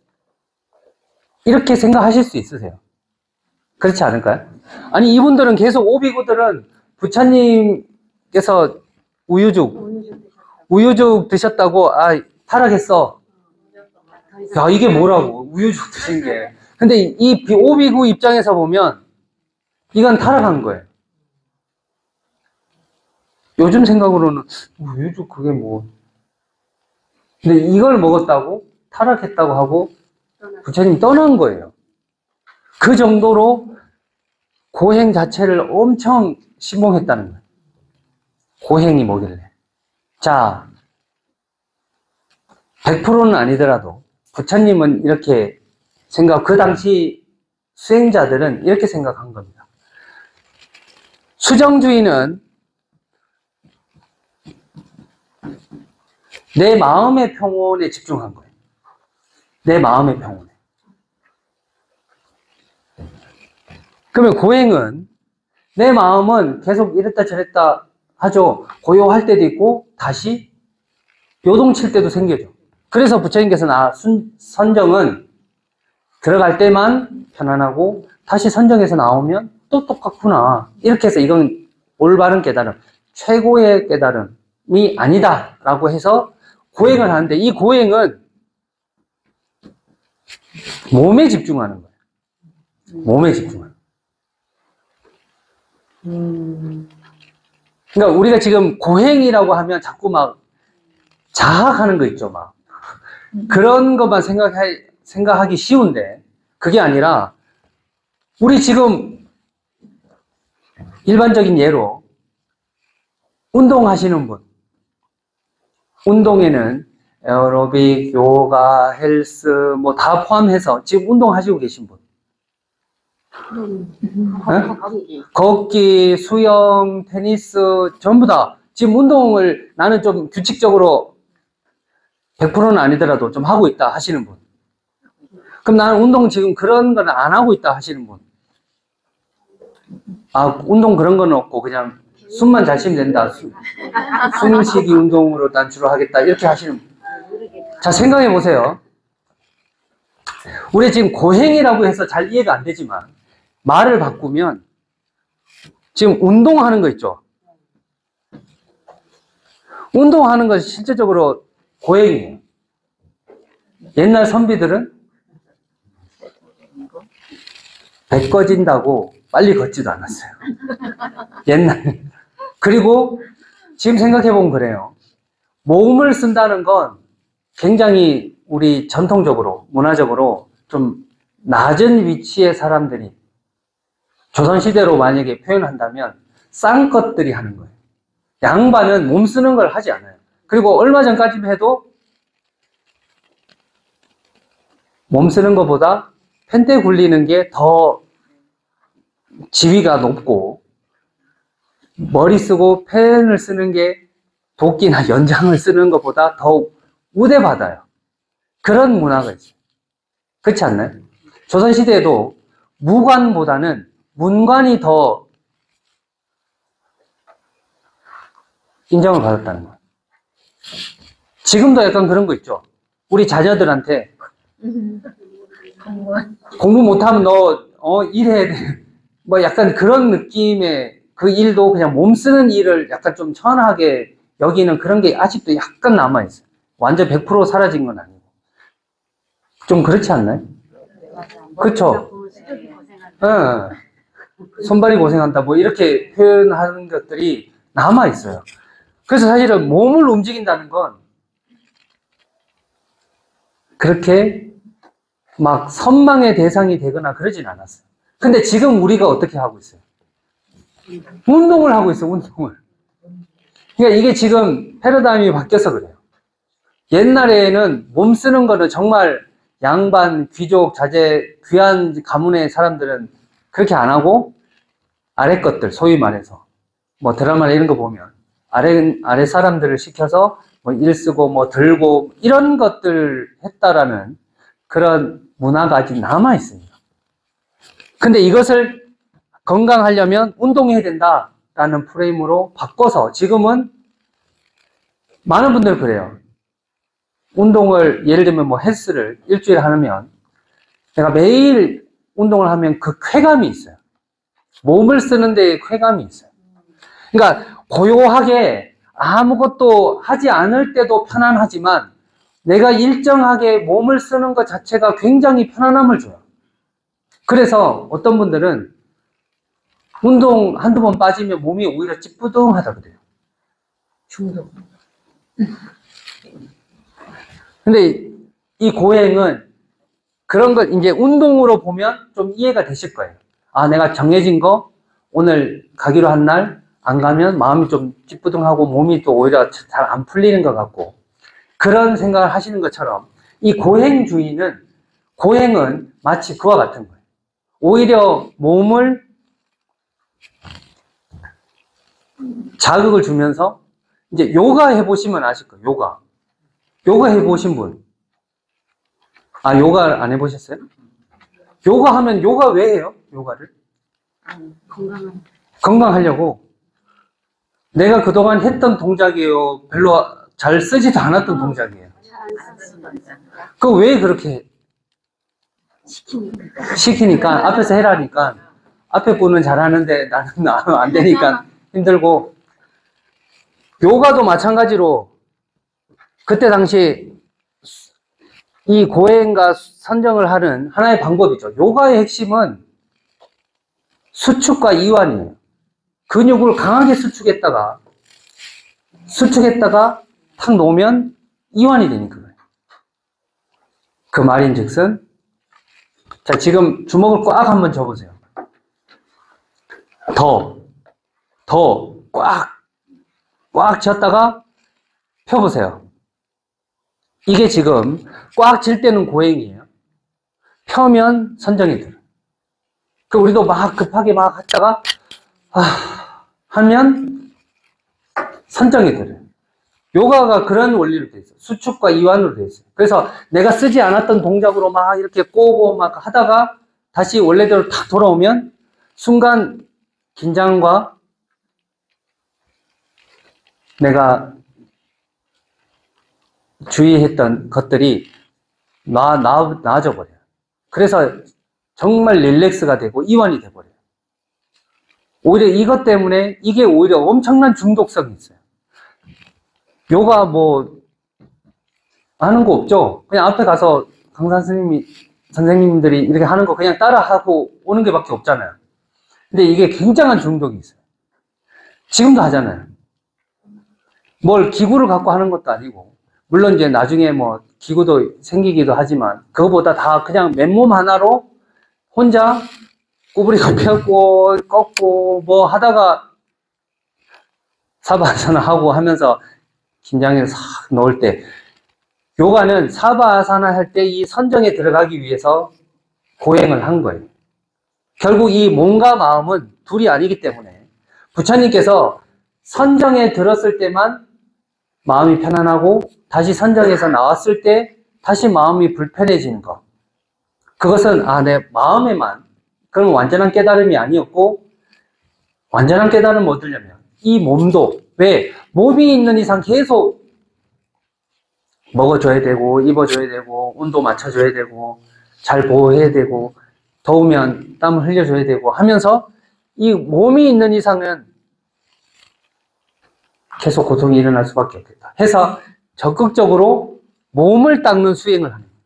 이렇게 생각하실 수 있으세요. 그렇지 않을까요? 아니 이분들은 계속 오비구들은 부처님께서 우유죽 드셨다고 타락했어. 야 이게 뭐라고 우유죽 드신 게. 근데 이 오비구 입장에서 보면 이건 타락한 거예요. 요즘 생각으로는 우유죽 그게 뭐. 근데 이걸 먹었다고 타락했다고 하고 부처님이 떠난 거예요. 그 정도로 고행 자체를 엄청 신봉했다는 거예요. 고행이 뭐길래. 자, 100%는 아니더라도 부처님은 이렇게 그 당시 수행자들은 이렇게 생각한 겁니다. 수정주의는 내 마음의 평온에 집중한 거예요. 내 마음의 평온에. 그러면 고행은 내 마음은 계속 이랬다 저랬다 하죠. 고요할 때도 있고 다시 요동칠 때도 생겨죠. 그래서 부처님께서는 선정은 들어갈 때만 편안하고 다시 선정해서 나오면 또 똑같구나. 이렇게 해서 이건 올바른 깨달음, 최고의 깨달음이 아니다 라고 해서 고행을 하는데 이 고행은 몸에 집중하는 거예요. 몸에 집중하는 거예요. 그러니까 우리가 지금 고행이라고 하면 자꾸 막 자학하는 거 있죠. 막 그런 것만 생각하기 쉬운데 그게 아니라 우리 지금 일반적인 예로 운동하시는 분, 운동에는 에어로빅, 요가, 헬스 뭐 다 포함해서 지금 운동하시고 계신 분, 걷기, 수영, 테니스 전부 다 지금 운동을 나는 좀 규칙적으로 100%는 아니더라도 좀 하고 있다 하시는 분, 그럼 나는 운동 지금 그런 건 안 하고 있다 하시는 분, 운동 그런 건 없고 그냥 숨만 잘 쉬면 된다, 숨쉬기 운동으로 난 주로 하겠다 이렇게 하시는 분. 자, 생각해 보세요. 우리 지금 고행이라고 해서 잘 이해가 안 되지만 말을 바꾸면 지금 운동하는 거 있죠. 운동하는 것이 실제적으로 고행이에요. 옛날 선비들은 배 꺼진다고 빨리 걷지도 않았어요. 옛날에. 그리고 지금 생각해보면 그래요. 몸을 쓴다는 건 굉장히 우리 전통적으로, 문화적으로 좀 낮은 위치의 사람들이 조선시대로 만약에 표현한다면 싼 것들이 하는 거예요. 양반은 몸 쓰는 걸 하지 않아요. 그리고 얼마 전까지만 해도 몸 쓰는 것보다 펜대 굴리는 게 더 지위가 높고, 머리 쓰고 펜을 쓰는 게 도끼나 연장을 쓰는 것보다 더 우대받아요. 그런 문화가 있어요. 그렇지 않나요? 조선시대에도 무관보다는 문관이 더 인정을 받았다는 거예요. 지금도 약간 그런 거 있죠. 우리 자녀들한테 공부 못하면 너 일해야 돼. 뭐 약간 그런 느낌의 그 일도 그냥 몸 쓰는 일을 약간 좀 천하게 여기는 그런 게 아직도 약간 남아있어요. 완전 100% 사라진 건 아니고. 좀 그렇지 않나요? 그쵸? 손발이 고생한다. 뭐 이렇게 표현하는 것들이 남아있어요. 그래서 사실은 몸을 움직인다는 건 그렇게 막 선망의 대상이 되거나 그러진 않았어요. 근데 지금 우리가 어떻게 하고 있어요? 운동을 하고 있어요, 운동을. 그러니까 이게 지금 패러다임이 바뀌어서 그래요. 옛날에는 몸 쓰는 거는 정말 양반, 귀족, 자제, 귀한 가문의 사람들은 그렇게 안 하고 아래 것들, 소위 말해서 뭐 드라마나 이런 거 보면 아래 사람들을 시켜서 뭐 일 쓰고 뭐 들고 이런 것들 했다라는 그런 문화가 아직 남아 있습니다. 근데 이것을 건강하려면 운동해야 된다라는 프레임으로 바꿔서 지금은 많은 분들 그래요. 운동을 예를 들면 뭐 헬스를 일주일에 하면 내가 매일 운동을 하면 그 쾌감이 있어요. 몸을 쓰는 데에 쾌감이 있어요. 그러니까 고요하게 아무것도 하지 않을 때도 편안하지만 내가 일정하게 몸을 쓰는 것 자체가 굉장히 편안함을 줘요. 그래서 어떤 분들은 운동 한두 번 빠지면 몸이 오히려 찌뿌둥하다 그래요. 중독. 근데 이 고행은 그런 걸 이제 운동으로 보면 좀 이해가 되실 거예요. 아, 내가 정해진 거 오늘 가기로 한 날 안 가면 마음이 좀 찌뿌둥하고 몸이 또 오히려 잘 안 풀리는 것 같고 그런 생각을 하시는 것처럼 이 고행은 마치 그와 같은 거예요. 오히려 몸을 자극을 주면서 이제 요가 해보시면 아실 거예요. 요가 해보신 분. 아, 요가 안 해보셨어요? 요가 하면 요가 왜 해요? 요가를? 건강하려고. 내가 그동안 했던 동작이에요. 별로 잘 쓰지도 않았던 동작이에요. 그거 왜 그렇게 시키니까 앞에서 해라니까 앞에 분은 잘하는데 나는 안 되니까 힘들고 요가도 마찬가지로 그때 당시 이 고행과 선정을 하는 하나의 방법이죠. 요가의 핵심은 수축과 이완이에요. 근육을 강하게 수축했다가 탁 놓으면 이완이 되니까 그래요. 그 말인즉슨 자, 지금 주먹을 꽉 한번 쥐어보세요. 더 꽉 쥐었다가 펴보세요. 이게 지금 꽉 쥘 때는 고행이에요. 펴면 선정이 들어요. 그 우리도 막 급하게 막 했다가 하면 선정이 들어요. 요가가 그런 원리로 돼 있어요. 수축과 이완으로 돼 있어요. 그래서 내가 쓰지 않았던 동작으로 막 이렇게 꼬고 막 하다가 다시 원래대로 탁 돌아오면 순간 긴장과 내가 주의했던 것들이 나아져 버려요. 그래서 정말 릴렉스가 되고 이완이 돼 버려요. 오히려 이것 때문에 이게 오히려 엄청난 중독성이 있어요. 요가 뭐 하는 거 없죠? 그냥 앞에 가서 강사 선생님이 선생님들이 이렇게 하는 거 그냥 따라하고 오는 게 밖에 없잖아요. 근데 이게 굉장한 중독이 있어요. 지금도 하잖아요. 뭘 기구를 갖고 하는 것도 아니고, 물론 이제 나중에 뭐 기구도 생기기도 하지만, 그거보다 다 그냥 맨몸 하나로 혼자 구부리고 펴고 꺾고 뭐 하다가 사바아사나 하고 하면서 긴장해서 싹 놓을 때, 요가는 사바아사나 할 때 이 선정에 들어가기 위해서 고행을 한 거예요. 결국 이 몸과 마음은 둘이 아니기 때문에 부처님께서 선정에 들었을 때만 마음이 편안하고 다시 선정에서 나왔을 때 다시 마음이 불편해지는 것. 그것은 내 마음에만, 그럼 완전한 깨달음이 아니었고, 완전한 깨달음을 얻으려면 이 몸도, 왜? 몸이 있는 이상 계속 먹어줘야 되고, 입어줘야 되고, 온도 맞춰줘야 되고, 잘 보호해야 되고, 더우면 땀을 흘려줘야 되고 하면서 이 몸이 있는 이상은 계속 고통이 일어날 수밖에 없겠다 해서 적극적으로 몸을 닦는 수행을 하는 거예요.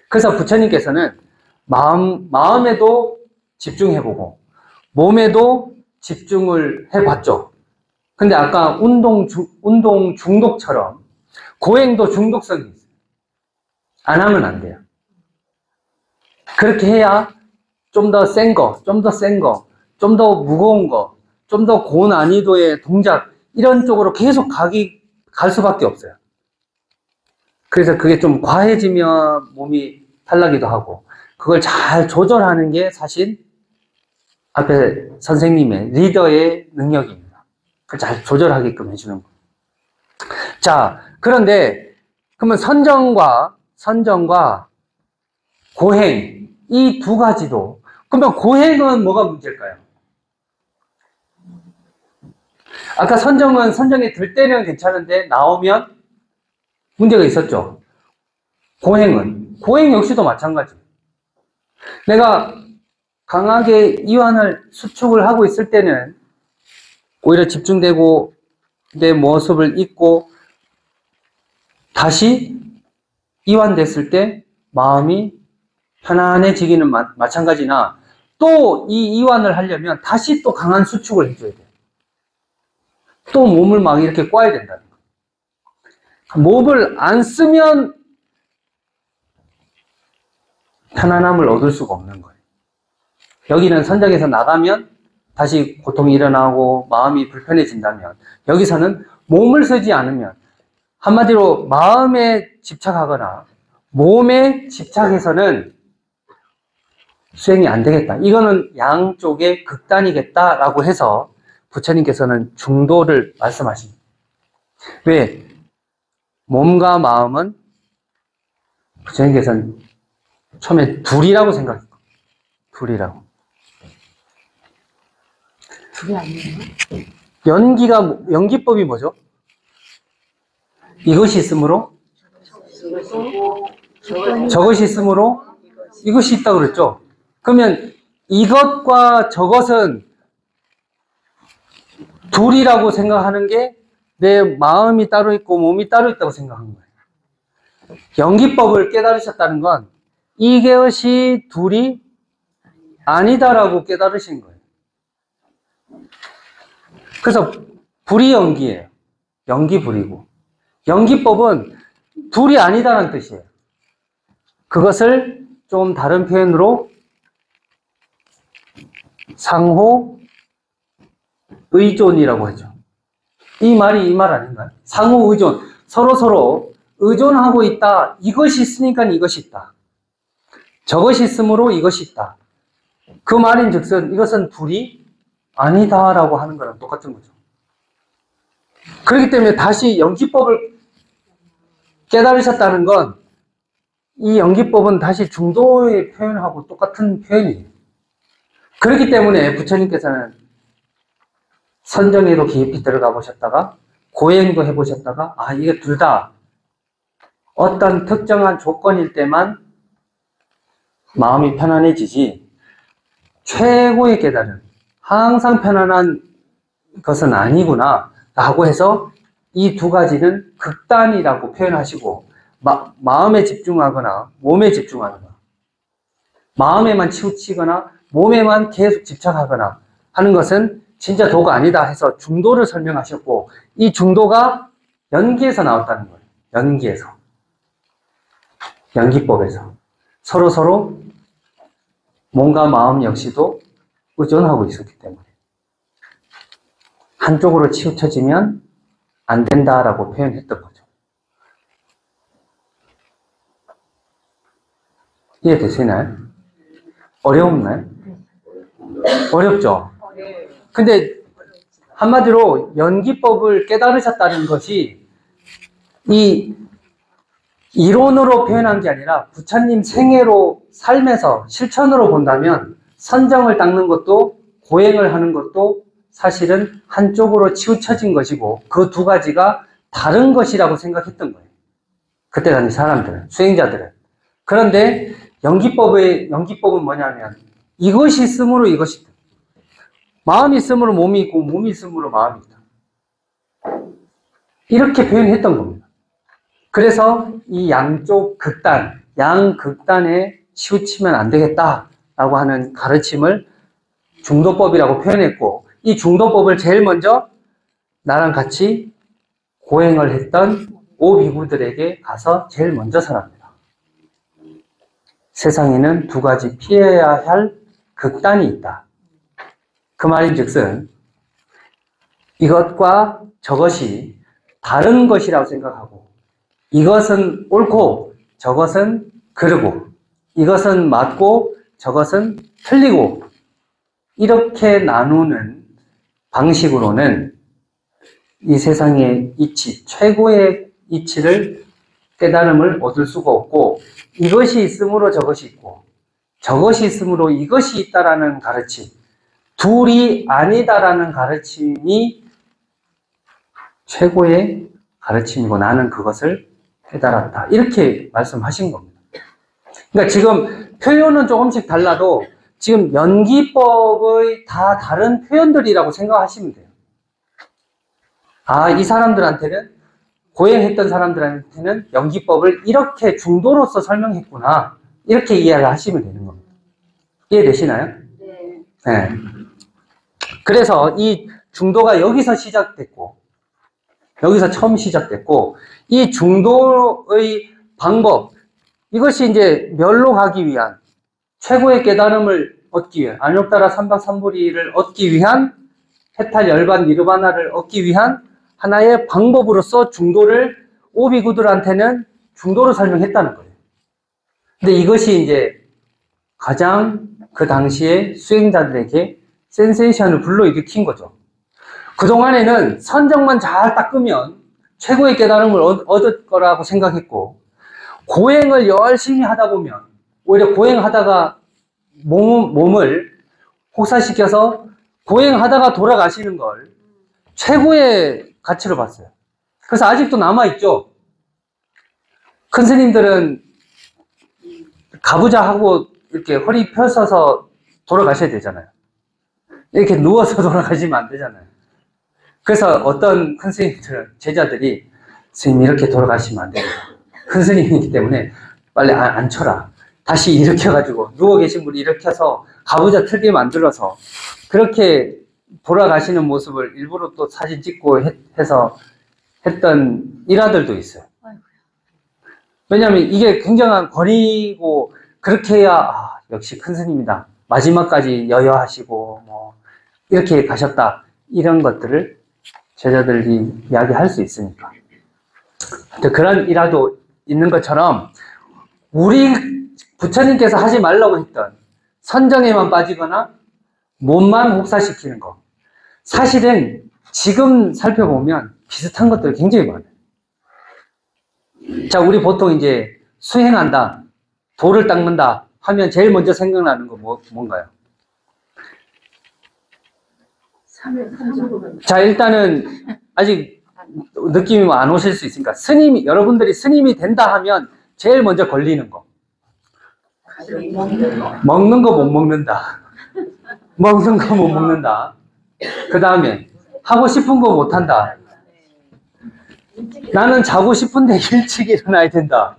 그래서 부처님께서는 마음에도 집중해보고 몸에도 집중을 해봤죠. 근데 아까 운동 중독처럼 고행도 중독성이 있어요. 안 하면 안 돼요. 그렇게 해야 좀 더 센 거, 좀 더 센 거, 좀 더 무거운 거, 좀 더 고난이도의 동작, 이런 쪽으로 계속 갈 수밖에 없어요. 그래서 그게 좀 과해지면 몸이 탈나기도 하고, 그걸 잘 조절하는 게 사실 앞에 선생님의 리더의 능력입니다. 그걸 잘 조절하게끔 해주는 거. 자, 그런데 그러면 선정과 고행, 이 두 가지도, 그러면 고행은 뭐가 문제일까요? 아까 선정은 선정에 들 때는 괜찮은데 나오면 문제가 있었죠. 고행 역시도 마찬가지. 내가 강하게 이완을 수축을 하고 있을 때는 오히려 집중되고 내 모습을 잊고 다시 이완됐을 때 마음이 편안해지기는 마찬가지나, 또 이 이완을 하려면 다시 또 강한 수축을 해줘야 돼요. 또 몸을 막 이렇게 꽈야 된다는 거예요. 몸을 안 쓰면 편안함을 얻을 수가 없는 거예요. 여기는 선정에서 나가면 다시 고통이 일어나고 마음이 불편해진다면, 여기서는 몸을 쓰지 않으면, 한마디로 마음에 집착하거나 몸에 집착해서는 수행이 안 되겠다. 이거는 양쪽의 극단이겠다라고 해서 부처님께서는 중도를 말씀하십니다. 왜? 몸과 마음은 부처님께서는 처음에 둘이라고 생각했고, 둘이라고. 둘이 아니에요? 연기법이 뭐죠? 이것이 있으므로 저것이 있으므로 이것이 있다고 그랬죠? 그러면 이것과 저것은 둘이라고 생각하는 게 내 마음이 따로 있고 몸이 따로 있다고 생각한 거예요. 연기법을 깨달으셨다는 건 이것이 둘이 아니다라고 깨달으신 거예요. 그래서 불이 연기예요. 연기불이고. 연기법은 둘이 아니다라는 뜻이에요. 그것을 좀 다른 표현으로 상호 의존이라고 하죠. 이 말이 이 말 아닌가요? 상호 의존. 서로 의존하고 있다. 이것이 있으니까 이것이 있다. 저것이 있으므로 이것이 있다. 그 말인 즉슨 이것은 둘이 아니다라고 하는 거랑 똑같은 거죠. 그렇기 때문에 다시 연기법을 깨달으셨다는 건 이 연기법은 다시 중도의 표현하고 똑같은 표현이에요. 그렇기 때문에 부처님께서는 선정에도 깊이 들어가 보셨다가 고행도 해보셨다가 이게 둘 다 어떤 특정한 조건일 때만 마음이 편안해지지 최고의 깨달음, 항상 편안한 것은 아니구나 라고 해서 이 두 가지는 극단이라고 표현하시고 마음에 집중하거나 몸에 집중하거나 마음에만 치우치거나 몸에만 계속 집착하거나 하는 것은 진짜 도가 아니다 해서 중도를 설명하셨고, 이 중도가 연기에서 나왔다는 거예요. 연기에서. 연기법에서. 서로 몸과 마음 역시도 의존하고 있었기 때문에. 한쪽으로 치우쳐지면 안 된다라고 표현했던 거죠. 이해되시나요? 어려웠나요? 어렵죠? 근데 한마디로 연기법을 깨달으셨다는 것이 이 이론으로 표현한 게 아니라 부처님 생애로 삶에서 실천으로 본다면 선정을 닦는 것도 고행을 하는 것도 사실은 한쪽으로 치우쳐진 것이고 그 두 가지가 다른 것이라고 생각했던 거예요. 그때 당시 사람들은, 수행자들은. 그런데 연기법은 뭐냐면 이것이 있으므로 이것이 있다. 마음이 있으므로 몸이 있고 몸이 있으므로 마음이 있다. 이렇게 표현했던 겁니다. 그래서 이 양쪽 극단, 양극단에 치우치면 안 되겠다라고 하는 가르침을 중도법이라고 표현했고, 이 중도법을 제일 먼저 나랑 같이 고행을 했던 오비구들에게 가서 제일 먼저 설합니다. 세상에는 두 가지 피해야 할 극단이 있다. 그 말인즉슨 이것과 저것이 다른 것이라고 생각하고, 이것은 옳고 저것은 그르고, 이것은 맞고 저것은 틀리고, 이렇게 나누는 방식으로는 이 세상의 이치, 최고의 이치를, 깨달음을 얻을 수가 없고, 이것이 있으므로 저것이 있고 저것이 있으므로 이것이 있다라는 가르침, 둘이 아니다라는 가르침이 최고의 가르침이고 나는 그것을 깨달았다. 이렇게 말씀하신 겁니다. 그러니까 지금 표현은 조금씩 달라도 지금 연기법의 다 다른 표현들이라고 생각하시면 돼요. 아, 이 사람들한테는, 고행했던 사람들한테는 연기법을 이렇게 중도로서 설명했구나. 이렇게 이해를 하시면 되는 겁니다. 이해되시나요? 네. 네. 그래서 이 중도가 여기서 시작됐고, 여기서 처음 시작됐고, 이 중도의 방법, 이것이 이제 멸로 가기 위한, 최고의 깨달음을 얻기 위한, 안욕따라 삼박삼부리를 얻기 위한, 해탈 열반 니르바나를 얻기 위한 하나의 방법으로서 중도를 오비구들한테는 중도로 설명했다는 거예요. 근데 이것이 이제 가장 그 당시에 수행자들에게 센세이션을 불러일으킨 거죠. 그동안에는 선정만 잘 닦으면 최고의 깨달음을 얻을 거라고 생각했고, 고행을 열심히 하다 보면 오히려 고행하다가 몸을 혹사시켜서 고행하다가 돌아가시는 걸 최고의 가치로 봤어요. 그래서 아직도 남아있죠. 큰 스님들은 가부좌 하고 이렇게 허리 펴서서 돌아가셔야 되잖아요. 이렇게 누워서 돌아가시면 안 되잖아요. 그래서 어떤 큰 스님들은, 제자들이 스님 이렇게 돌아가시면 안 됩니다. 큰 스님이기 때문에 빨리 앉혀라. 다시 일으켜가지고, 누워 계신 분이 일으켜서 가부좌 틀게 만들어서 그렇게 돌아가시는 모습을 일부러 또 사진 찍고 해서 했던 일화들도 있어요. 왜냐하면 이게 굉장한 권위고, 그렇게 해야 역시 큰 스님이다, 마지막까지 여여하시고 뭐 이렇게 가셨다, 이런 것들을 제자들이 이야기할 수 있으니까. 그런 일화도 있는 것처럼 우리 부처님께서 하지 말라고 했던 선정에만 빠지거나 몸만 혹사시키는 거, 사실은 지금 살펴보면 비슷한 것들이 굉장히 많아요. 자, 우리 보통 이제 수행한다, 도를 닦는다 하면 제일 먼저 생각나는 거 뭔가요? 자, 일단은 아직 느낌이 안 오실 수 있으니까, 여러분들이 스님이 된다 하면 제일 먼저 걸리는 거. 먹는 거 못 먹는다. 먹는 거 못 먹는다. 그 다음에 하고 싶은 거 못 한다. 나는 자고 싶은데 일찍 일어나야 된다.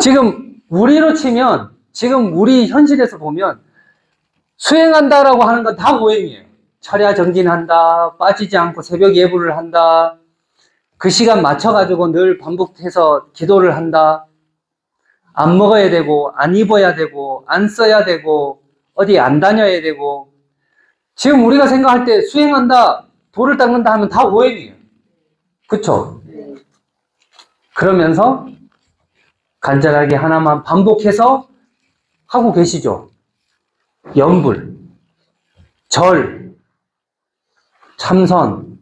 지금 우리로 치면 지금 우리 현실에서 보면 수행한다라고 하는 건 다 오행이에요. 철야 정진한다, 빠지지 않고 새벽 예불을 한다, 그 시간 맞춰가지고 늘 반복해서 기도를 한다, 안 먹어야 되고, 안 입어야 되고, 안 써야 되고, 어디 안 다녀야 되고, 지금 우리가 생각할 때 수행한다, 돌을 닦는다 하면 다 오행이에요. 그쵸? 그러면서 간절하게 하나만 반복해서 하고 계시죠. 염불, 절, 참선,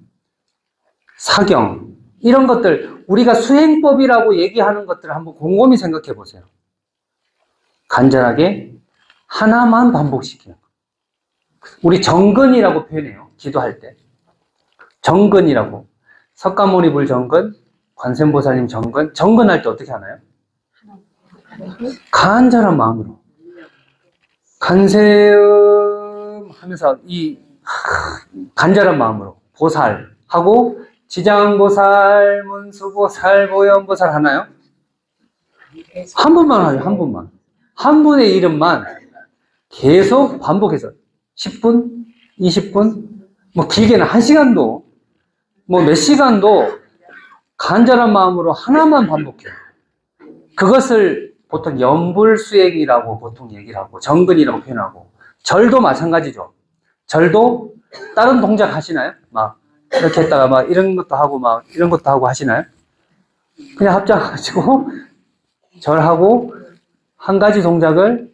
사경, 이런 것들, 우리가 수행법이라고 얘기하는 것들을 한번 곰곰이 생각해 보세요. 간절하게 하나만 반복시키는 거. 우리 정근이라고 표현해요. 기도할 때. 정근이라고. 석가모니불 정근, 관세음보살님 정근. 정근할 때 어떻게 하나요? 간절한 마음으로. 간세음 하면서 간절한 마음으로 보살하고 지장보살, 문수보살, 보현보살 하나요? 한 분만 하죠. 한 분만. 한 분의 이름만 계속 반복해서 10분, 20분, 뭐 길게는 1시간도, 뭐 몇 시간도 간절한 마음으로 하나만 반복해요. 그것을 보통 염불수행이라고 보통 얘기를 하고 정근이라고 표현하고, 절도 마찬가지죠. 절도 다른 동작 하시나요? 막 이렇게 했다가 막 이런 것도 하고 막 이런 것도 하고 하시나요? 그냥 합장하시고 절하고 한 가지 동작을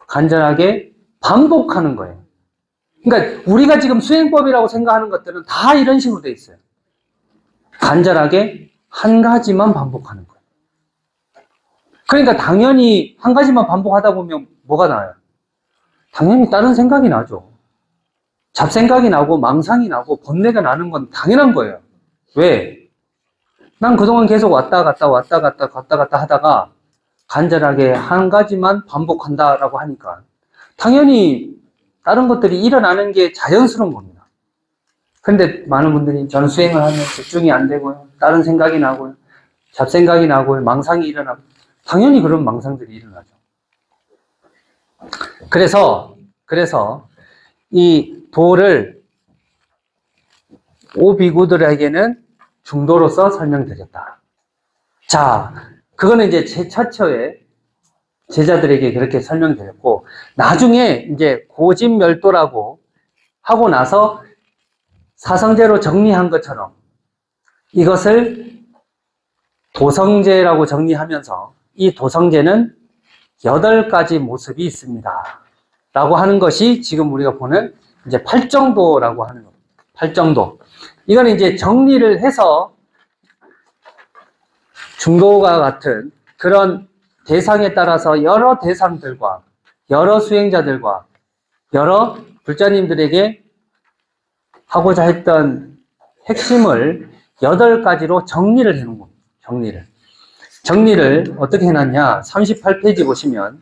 간절하게 반복하는 거예요. 그러니까 우리가 지금 수행법이라고 생각하는 것들은 다 이런 식으로 돼 있어요. 간절하게 한 가지만 반복하는 거예요. 그러니까 당연히 한 가지만 반복하다 보면 뭐가 나요? 당연히 다른 생각이 나죠. 잡생각이 나고 망상이 나고 번뇌가 나는 건 당연한 거예요. 왜? 난 그동안 계속 왔다 갔다 하다가 간절하게 한 가지만 반복한다라고 하니까 당연히 다른 것들이 일어나는 게 자연스러운 겁니다. 그런데 많은 분들이 저는 수행을 하면 집중이 안 되고요. 다른 생각이 나고요. 잡생각이 나고요. 망상이 일어나고. 당연히 그런 망상들이 일어나죠. 그래서 이 도를 오비구들에게는 중도로서 설명드렸다. 자, 그거는 이제 제 처처에 제자들에게 그렇게 설명드렸고, 나중에 이제 고진멸도라고 하고 나서 사성제로 정리한 것처럼 이것을 도성제라고 정리하면서 이 도성제는 8가지 모습이 있습니다. 라고 하는 것이 지금 우리가 보는 이제 팔정도라고 하는 겁니다. 팔정도. 이거는 이제 정리를 해서 중도가 같은 그런 대상에 따라서 여러 대상들과 여러 수행자들과 여러 불자님들에게 하고자 했던 핵심을 8가지로 정리를 해놓은 겁니다. 정리를 어떻게 해놨냐? 38페이지 보시면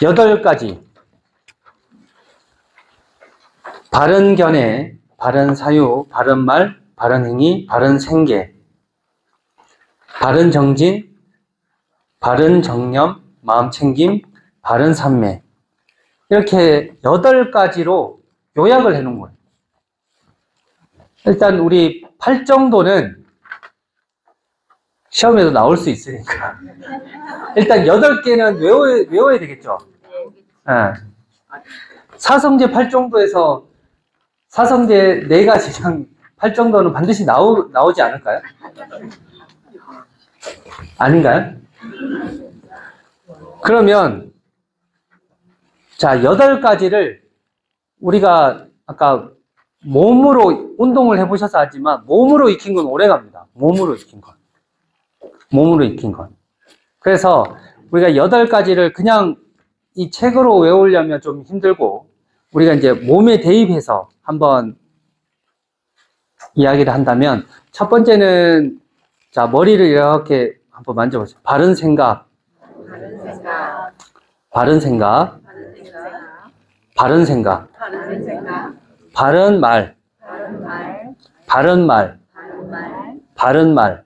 8가지 바른 견해, 바른 사유, 바른 말, 바른 행위, 바른 생계, 바른 정진, 바른 정념, 마음 챙김, 바른 삼매, 이렇게 8가지로 요약을 해놓은 거예요. 일단 우리 팔정도는 시험에도 나올 수 있으니까 일단 8개는 외워야 되겠죠. 사성제 팔정도에서 사성제 4가지랑 팔정도는 반드시 나오지 않을까요? 아닌가요? 그러면 자, 8가지를 우리가 아까 몸으로 운동을 해보셔서 알지만 몸으로 익힌 건 오래 갑니다. 몸으로 익힌 건. 그래서 우리가 8가지를 그냥 이 책으로 외우려면 좀 힘들고 우리가 이제 몸에 대입해서 한번 이야기를 한다면 첫 번째는 자, 머리를 이렇게 한번 만져보세요. 바른 생각, 바른 생각, 바른 생각, 바른 말, 바른 말, 바른 말,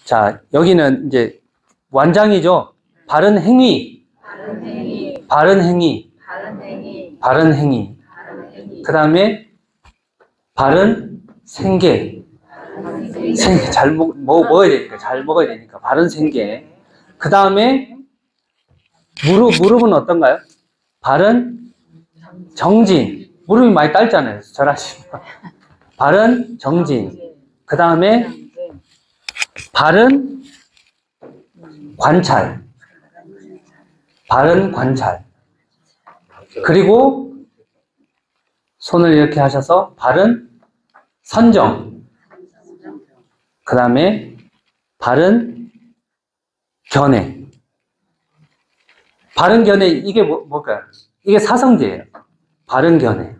자, 여기는 이제 완장이죠. 바른 행위, 바른 행위, 바른 행위. 그 다음에 바른 생계. 생계 잘 먹어야 되니까, 잘 먹어야 되니까. 바른 생계. 그 다음에 무릎은 어떤가요? 바른 정진. 무릎이 많이 짧잖아요. 절하시면. 바른 정진. 그 다음에 바른 관찰. 바른 관찰. 그리고 손을 이렇게 하셔서 바른 선정. 그 다음에 바른 견해. 바른 견해, 이게 뭘까요? 이게 사성제예요. 바른 견해.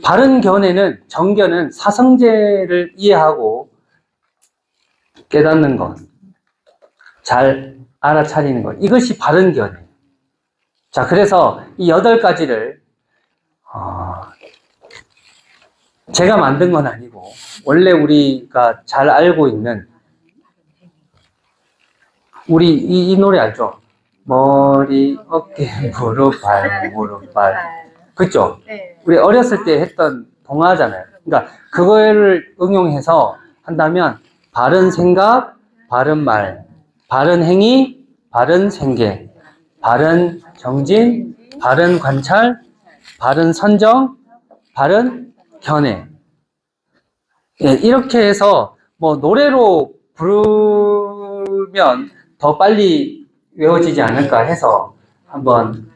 바른 견해는, 정견은 사성제를 이해하고 깨닫는 것, 잘 알아차리는 것, 이것이 바른 견해. 자, 그래서 이 8가지를 제가 만든 건 아니고 원래 우리가 잘 알고 있는, 우리 이 노래 알죠? 머리, 어깨, 무릎, 발, 무릎, 발. 그쵸? 네. 우리 어렸을 때 했던 동화잖아요. 그러니까 그거를 응용해서 한다면 바른 생각, 바른 말, 바른 행위, 바른 생계, 바른 정진, 바른 관찰, 바른 선정, 바른 견해. 예, 이렇게 해서 뭐 노래로 부르면 더 빨리 외워지지 않을까 해서 한번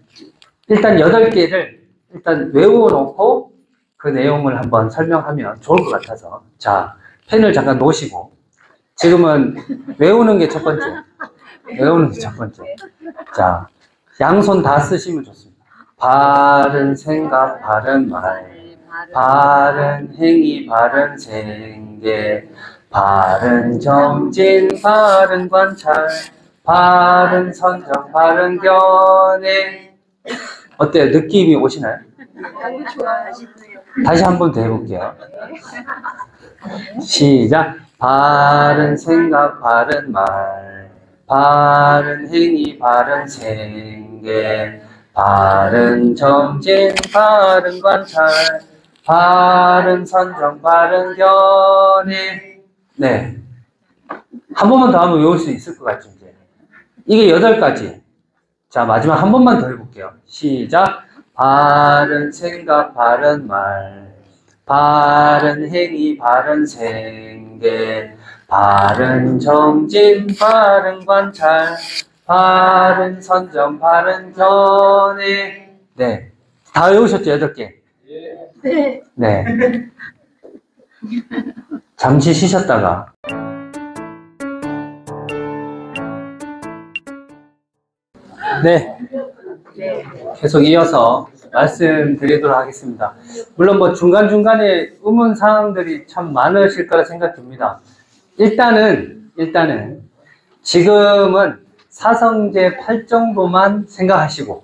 일단 8개를 일단 외워놓고 그 내용을 한번 설명하면 좋을 것 같아서, 자, 펜을 잠깐 놓으시고, 지금은 외우는 게 첫 번째. 외우는 게 첫 번째. 자, 양손 다 쓰시면 좋습니다. 바른 생각, 바른 말, 바른 행위, 바른 생계, 바른 정진, 바른 관찰, 바른 선정, 바른 견해. 어때요? 느낌이 오시나요? 다시 한 번 더 해볼게요. 시작. 바른 생각, 바른 말, 바른 행위, 바른 생계, 바른 정진, 바른 관찰, 바른 선정, 바른 견해. 네. 한 번만 더 하면 외울 수 있을 것 같죠, 이제. 이게 8가지. 자, 마지막 한 번만 더 해볼게요. 시작. 바른 생각, 바른 말, 바른 행위, 바른 생계, 바른 정진, 바른 관찰, 바른 선정, 바른 견해. 네. 다 외우셨죠? 8개? 네. 네. 잠시 쉬셨다가. 네. 계속 이어서 말씀드리도록 하겠습니다. 물론 뭐 중간중간에 의문 사항들이 참 많으실 거라 생각됩니다. 일단은 지금은 사성제 8정도만 생각하시고,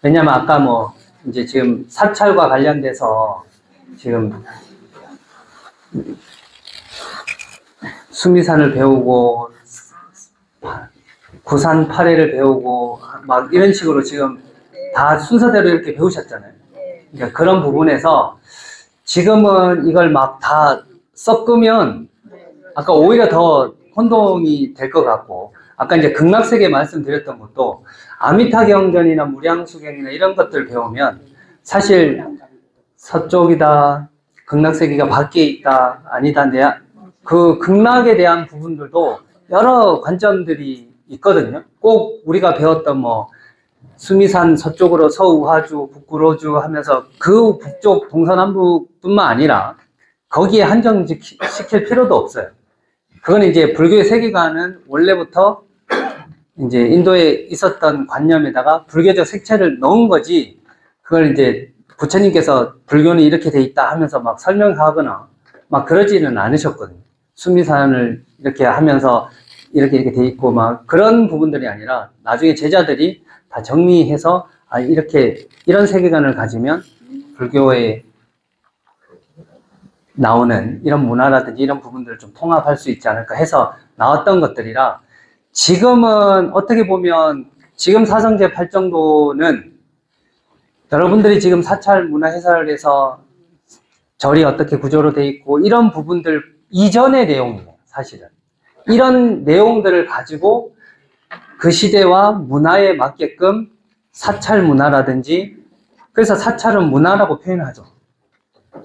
왜냐면 아까 뭐 이제 지금 사찰과 관련돼서 지금 수미산을 배우고 구산 파래를 배우고 막 이런 식으로 지금 다 순서대로 이렇게 배우셨잖아요. 그러니까 그런 부분에서 지금은 이걸 막 다 섞으면 아까 오히려 더 혼동이 될 것 같고, 아까 이제 극락세계 말씀드렸던 것도 아미타경전이나 무량수경이나 이런 것들 배우면 사실 서쪽이다, 극락세계가 밖에 있다, 아니다, 그 극락에 대한 부분들도 여러 관점들이 있거든요. 꼭 우리가 배웠던 뭐 수미산 서쪽으로 서우화주, 북구로주 하면서 그 북쪽 동서남북뿐만 아니라 거기에 한정시킬 필요도 없어요. 그건 이제 불교의 세계관은 원래부터 이제 인도에 있었던 관념에다가 불교적 색채를 넣은 거지, 그걸 이제 부처님께서 불교는 이렇게 돼 있다 하면서 막 설명하거나 막 그러지는 않으셨거든요. 수미산을 이렇게 하면서 이렇게 돼 있고 막 그런 부분들이 아니라 나중에 제자들이 다 정리해서 이렇게 이런 세계관을 가지면 불교의 나오는 이런 문화라든지 이런 부분들을 좀 통합할 수 있지 않을까 해서 나왔던 것들이라, 지금은 어떻게 보면 지금 사성제 8정도는 여러분들이 지금 사찰 문화 해설에서 절이 어떻게 구조로 돼 있고 이런 부분들 이전의 내용이에요. 사실은 이런 내용들을 가지고 그 시대와 문화에 맞게끔 사찰 문화라든지, 그래서 사찰은 문화라고 표현하죠.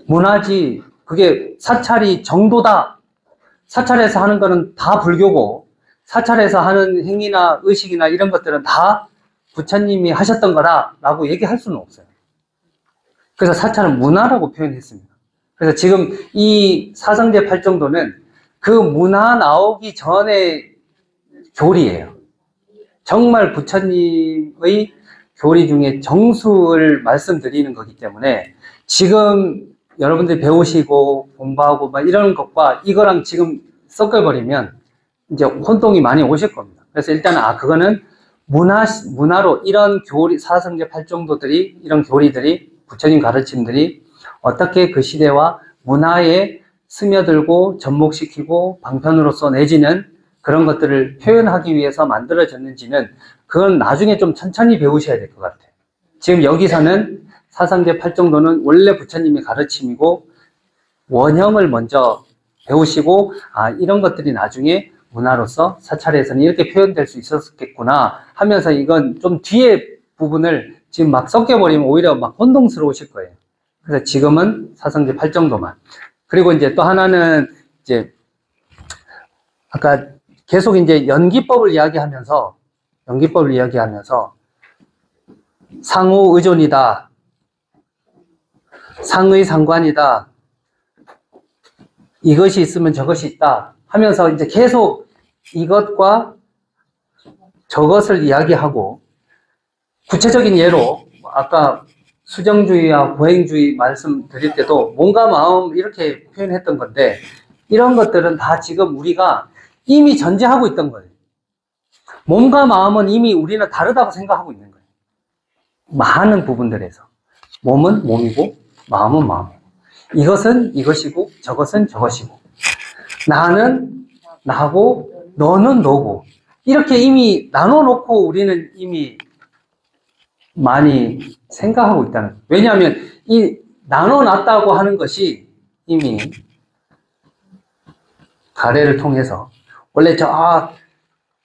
문화지, 그게 사찰이 정도다. 사찰에서 하는 거는 다 불교고, 사찰에서 하는 행위나 의식이나 이런 것들은 다 부처님이 하셨던 거다라고 얘기할 수는 없어요. 그래서 사찰은 문화라고 표현했습니다. 그래서 지금 이 사성제 8정도는 그 문화 나오기 전의 교리예요. 정말 부처님의 교리 중에 정수를 말씀드리는 거기 때문에, 지금 여러분들이 배우시고 공부하고 막 이런 것과 이거랑 지금 섞어버리면 이제 혼동이 많이 오실 겁니다. 그래서 일단은 그거는 문화로 이런 교리, 사성제 8정도들이, 이런 교리들이, 부처님 가르침들이 어떻게 그 시대와 문화에 스며들고 접목시키고 방편으로서 내지는 그런 것들을 표현하기 위해서 만들어졌는지는 그건 나중에 좀 천천히 배우셔야 될 것 같아요. 지금 여기서는 사상제 8정도는 원래 부처님의 가르침이고 원형을 먼저 배우시고, 이런 것들이 나중에 문화로서 사찰에서는 이렇게 표현될 수 있었겠구나 하면서, 이건 좀 뒤에 부분을 지금 막 섞여버리면 오히려 막 혼동스러우실 거예요. 그래서 지금은 사상제 8정도만. 그리고 이제 또 하나는 이제 아까 계속 이제 연기법을 이야기하면서 상호 의존이다, 상의 상관이다, 이것이 있으면 저것이 있다 하면서 이제 계속 이것과 저것을 이야기하고, 구체적인 예로 아까 수정주의와 고행주의 말씀드릴 때도 몸과 마음 이렇게 표현했던 건데, 이런 것들은 다 지금 우리가 이미 전제하고 있던 거예요. 몸과 마음은 이미 우리는 다르다고 생각하고 있는 거예요. 많은 부분들에서 몸은 몸이고 마음은 마음이고, 이것은 이것이고 저것은 저것이고, 나는 나고 너는 너고, 이렇게 이미 나눠놓고 우리는 이미 많이 생각하고 있다는 거예요. 왜냐하면 이 나눠놨다고 하는 것이 이미 가래를 통해서, 원래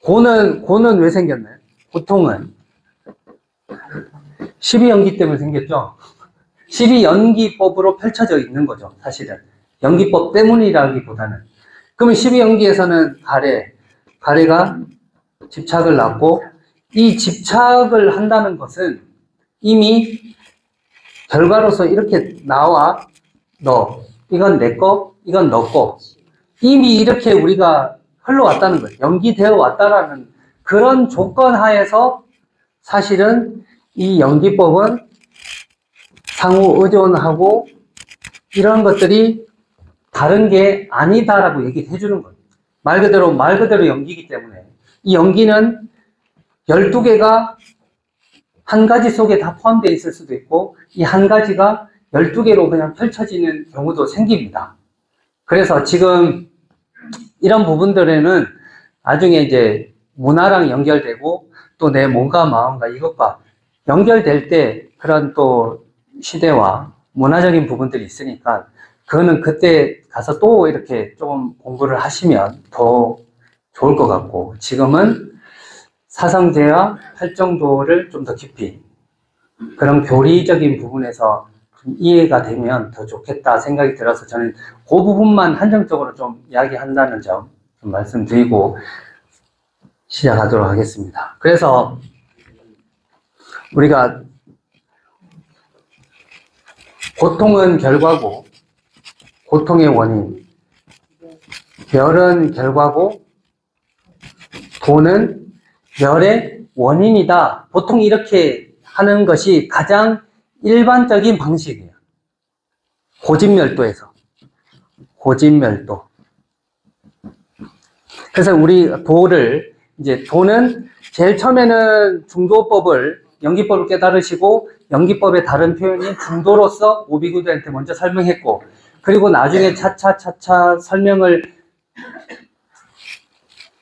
고는 왜 생겼나요? 고통은 12연기 때문에 생겼죠. 12연기법으로 펼쳐져 있는 거죠. 사실은 연기법 때문이라기보다는. 그러면 12연기에서는 가래가 집착을 낳고, 이 집착을 한다는 것은 이미 결과로서 이렇게 나와, 너 이건 내 거, 이건 너 거, 이미 이렇게 우리가 흘러왔다는 거예요. 연기되어 왔다라는 그런 조건 하에서 사실은 이 연기법은 상호 의존하고 이런 것들이 다른 게 아니다라고 얘기해 주는 거예요. 말 그대로 연기이기 때문에, 이 연기는 12개가 한 가지 속에 다 포함되어 있을 수도 있고, 이 한 가지가 12개로 그냥 펼쳐지는 경우도 생깁니다. 그래서 지금 이런 부분들에는 나중에 이제 문화랑 연결되고, 또 내 몸과 마음과 이것과 연결될 때 그런 또 시대와 문화적인 부분들이 있으니까, 그거는 그때 가서 또 이렇게 좀 공부를 하시면 더 좋을 것 같고, 지금은 사성제와 8정도를 좀 더 깊이 그런 교리적인 부분에서 좀 이해가 되면 더 좋겠다 생각이 들어서, 저는 그 부분만 한정적으로 좀 이야기한다는 점 좀 말씀드리고 시작하도록 하겠습니다. 그래서 우리가 고통은 결과고 고통의 원인, 멸은 결과고 도는 멸의 원인이다. 보통 이렇게 하는 것이 가장 일반적인 방식이에요. 고진멸도에서. 고진멸도. 그래서 우리 도는 제일 처음에는 중도법을, 연기법을 깨달으시고 연기법의 다른 표현인 중도로서 오비구들한테 먼저 설명했고, 그리고 나중에 차차 설명을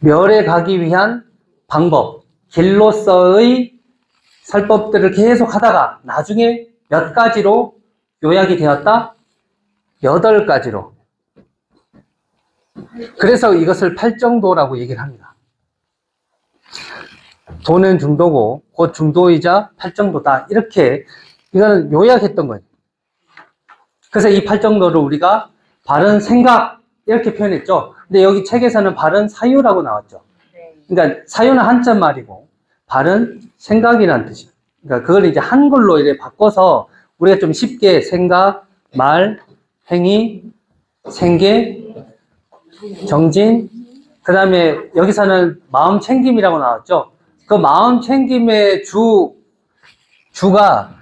멸에 가기 위한 방법, 길로서의 설법들을 계속 하다가 나중에 몇 가지로 요약이 되었다? 8가지로. 그래서 이것을 팔정도라고 얘기를 합니다. 도는 중도고 곧 중도이자 팔정도다. 이렇게 이거는 요약했던 거예요. 그래서 이 팔정도를 우리가 바른 생각 이렇게 표현했죠. 근데 여기 책에서는 바른 사유라고 나왔죠. 그러니까 사유는 한자 말이고 바른 생각이라는 뜻이에요. 그러니까 그걸 이제 한글로 이제 바꿔서 우리가 좀 쉽게 생각, 말, 행위, 생계, 정진, 그 다음에 여기서는 마음 챙김이라고 나왔죠. 그 마음 챙김의 주가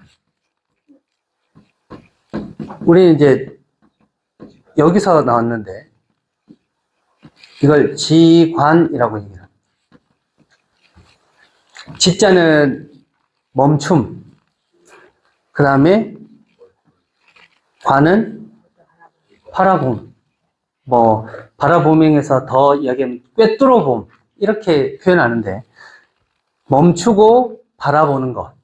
우리 이제 여기서 나왔는데 이걸 지관이라고 얘기해요. 지자는 멈춤, 그 다음에 관은 바라봄, 뭐 바라보명에서 더 이야기하면 꿰뚫어 봄 이렇게 표현하는데 멈추고 바라보는 것.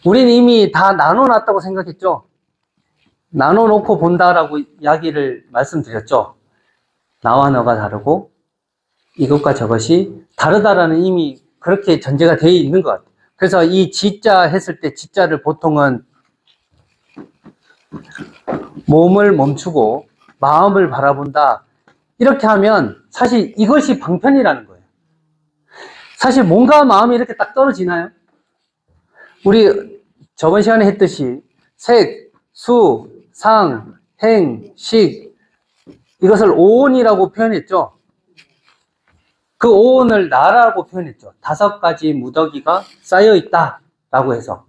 우린 이미 다 나눠놨다고 생각했죠. 나눠놓고 본다라고 이야기를 말씀드렸죠. 나와 너가 다르고 이것과 저것이 다르다라는 이미 그렇게 전제가 되어 있는 것 같아요. 그래서 이 지자 했을 때 지자를 보통은 몸을 멈추고 마음을 바라본다. 이렇게 하면 사실 이것이 방편이라는 거예요. 사실 몸과 마음이 이렇게 딱 떨어지나요? 우리 저번 시간에 했듯이 색, 수, 상, 행, 식 이것을 오온이라고 표현했죠. 그 오온을 나라고 표현했죠. 5가지 무더기가 쌓여있다 라고 해서.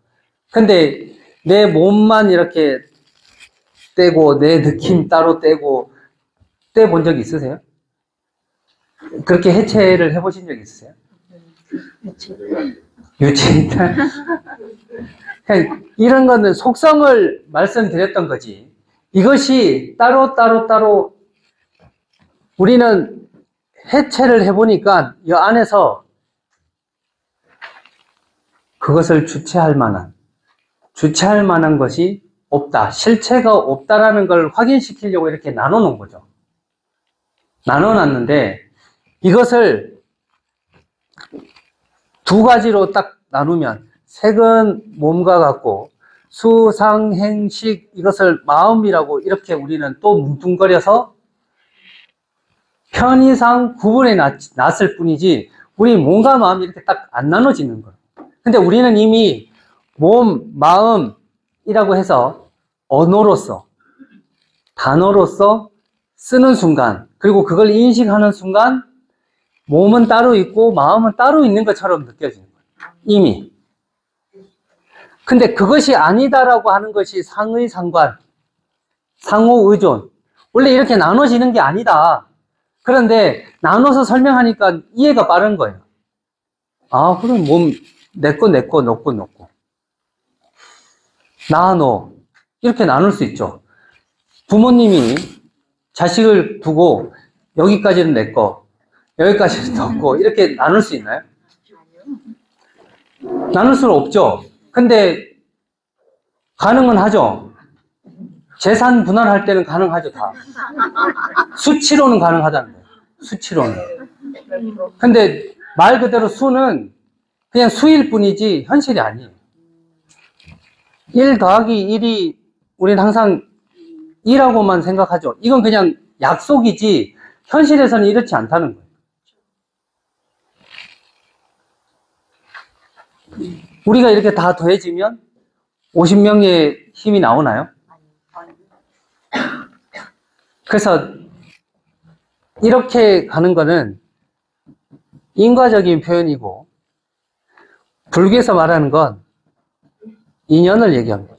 근데 내 몸만 이렇게 떼고 내 느낌 따로 떼고 떼본 적 있으세요? 그렇게 해체를 해보신 적 있으세요? 유체이탈. 이런 거는 속성을 말씀드렸던 거지. 이것이 따로 우리는 해체를 해보니까 이 안에서 그것을 주체할 만한 것이 없다. 실체가 없다라는 걸 확인시키려고 이렇게 나눠 놓은 거죠. 나눠 놨는데 이것을 2가지로 딱 나누면 색은 몸과 같고 수, 상, 행, 식 이것을 마음이라고 이렇게 우리는 또 뭉뚱거려서 편의상 구분해 놨을 뿐이지 우리 몸과 마음이 이렇게 딱 안 나눠지는 거예요. 근데 우리는 이미 몸, 마음이라고 해서 언어로서 단어로서 쓰는 순간 그리고 그걸 인식하는 순간 몸은 따로 있고 마음은 따로 있는 것처럼 느껴지는 거예요. 이미. 근데 그것이 아니다라고 하는 것이 상의상관, 상호의존. 원래 이렇게 나눠지는 게 아니다. 그런데 나눠서 설명하니까 이해가 빠른 거예요. 아, 그럼 몸, 내 거, 너 거. 나, 너. 이렇게 나눌 수 있죠. 부모님이 자식을 두고 여기까지는 내 거, 여기까지는 너 거. 이렇게 나눌 수 있나요? 나눌 수는 없죠. 근데 가능은 하죠. 재산 분할할 때는 가능하죠, 다. 수치로는 가능하다는 거예요. 수치로는. 근데 말 그대로 수는 그냥 수일 뿐이지 현실이 아니에요. 1 더하기 1이 우리는 항상 2라고만 생각하죠. 이건 그냥 약속이지 현실에서는 이렇지 않다는 거예요. 우리가 이렇게 다 더해지면 50명의 힘이 나오나요? 그래서 이렇게 가는 거는 인과적인 표현이고 불교에서 말하는 건 인연을 얘기합니다.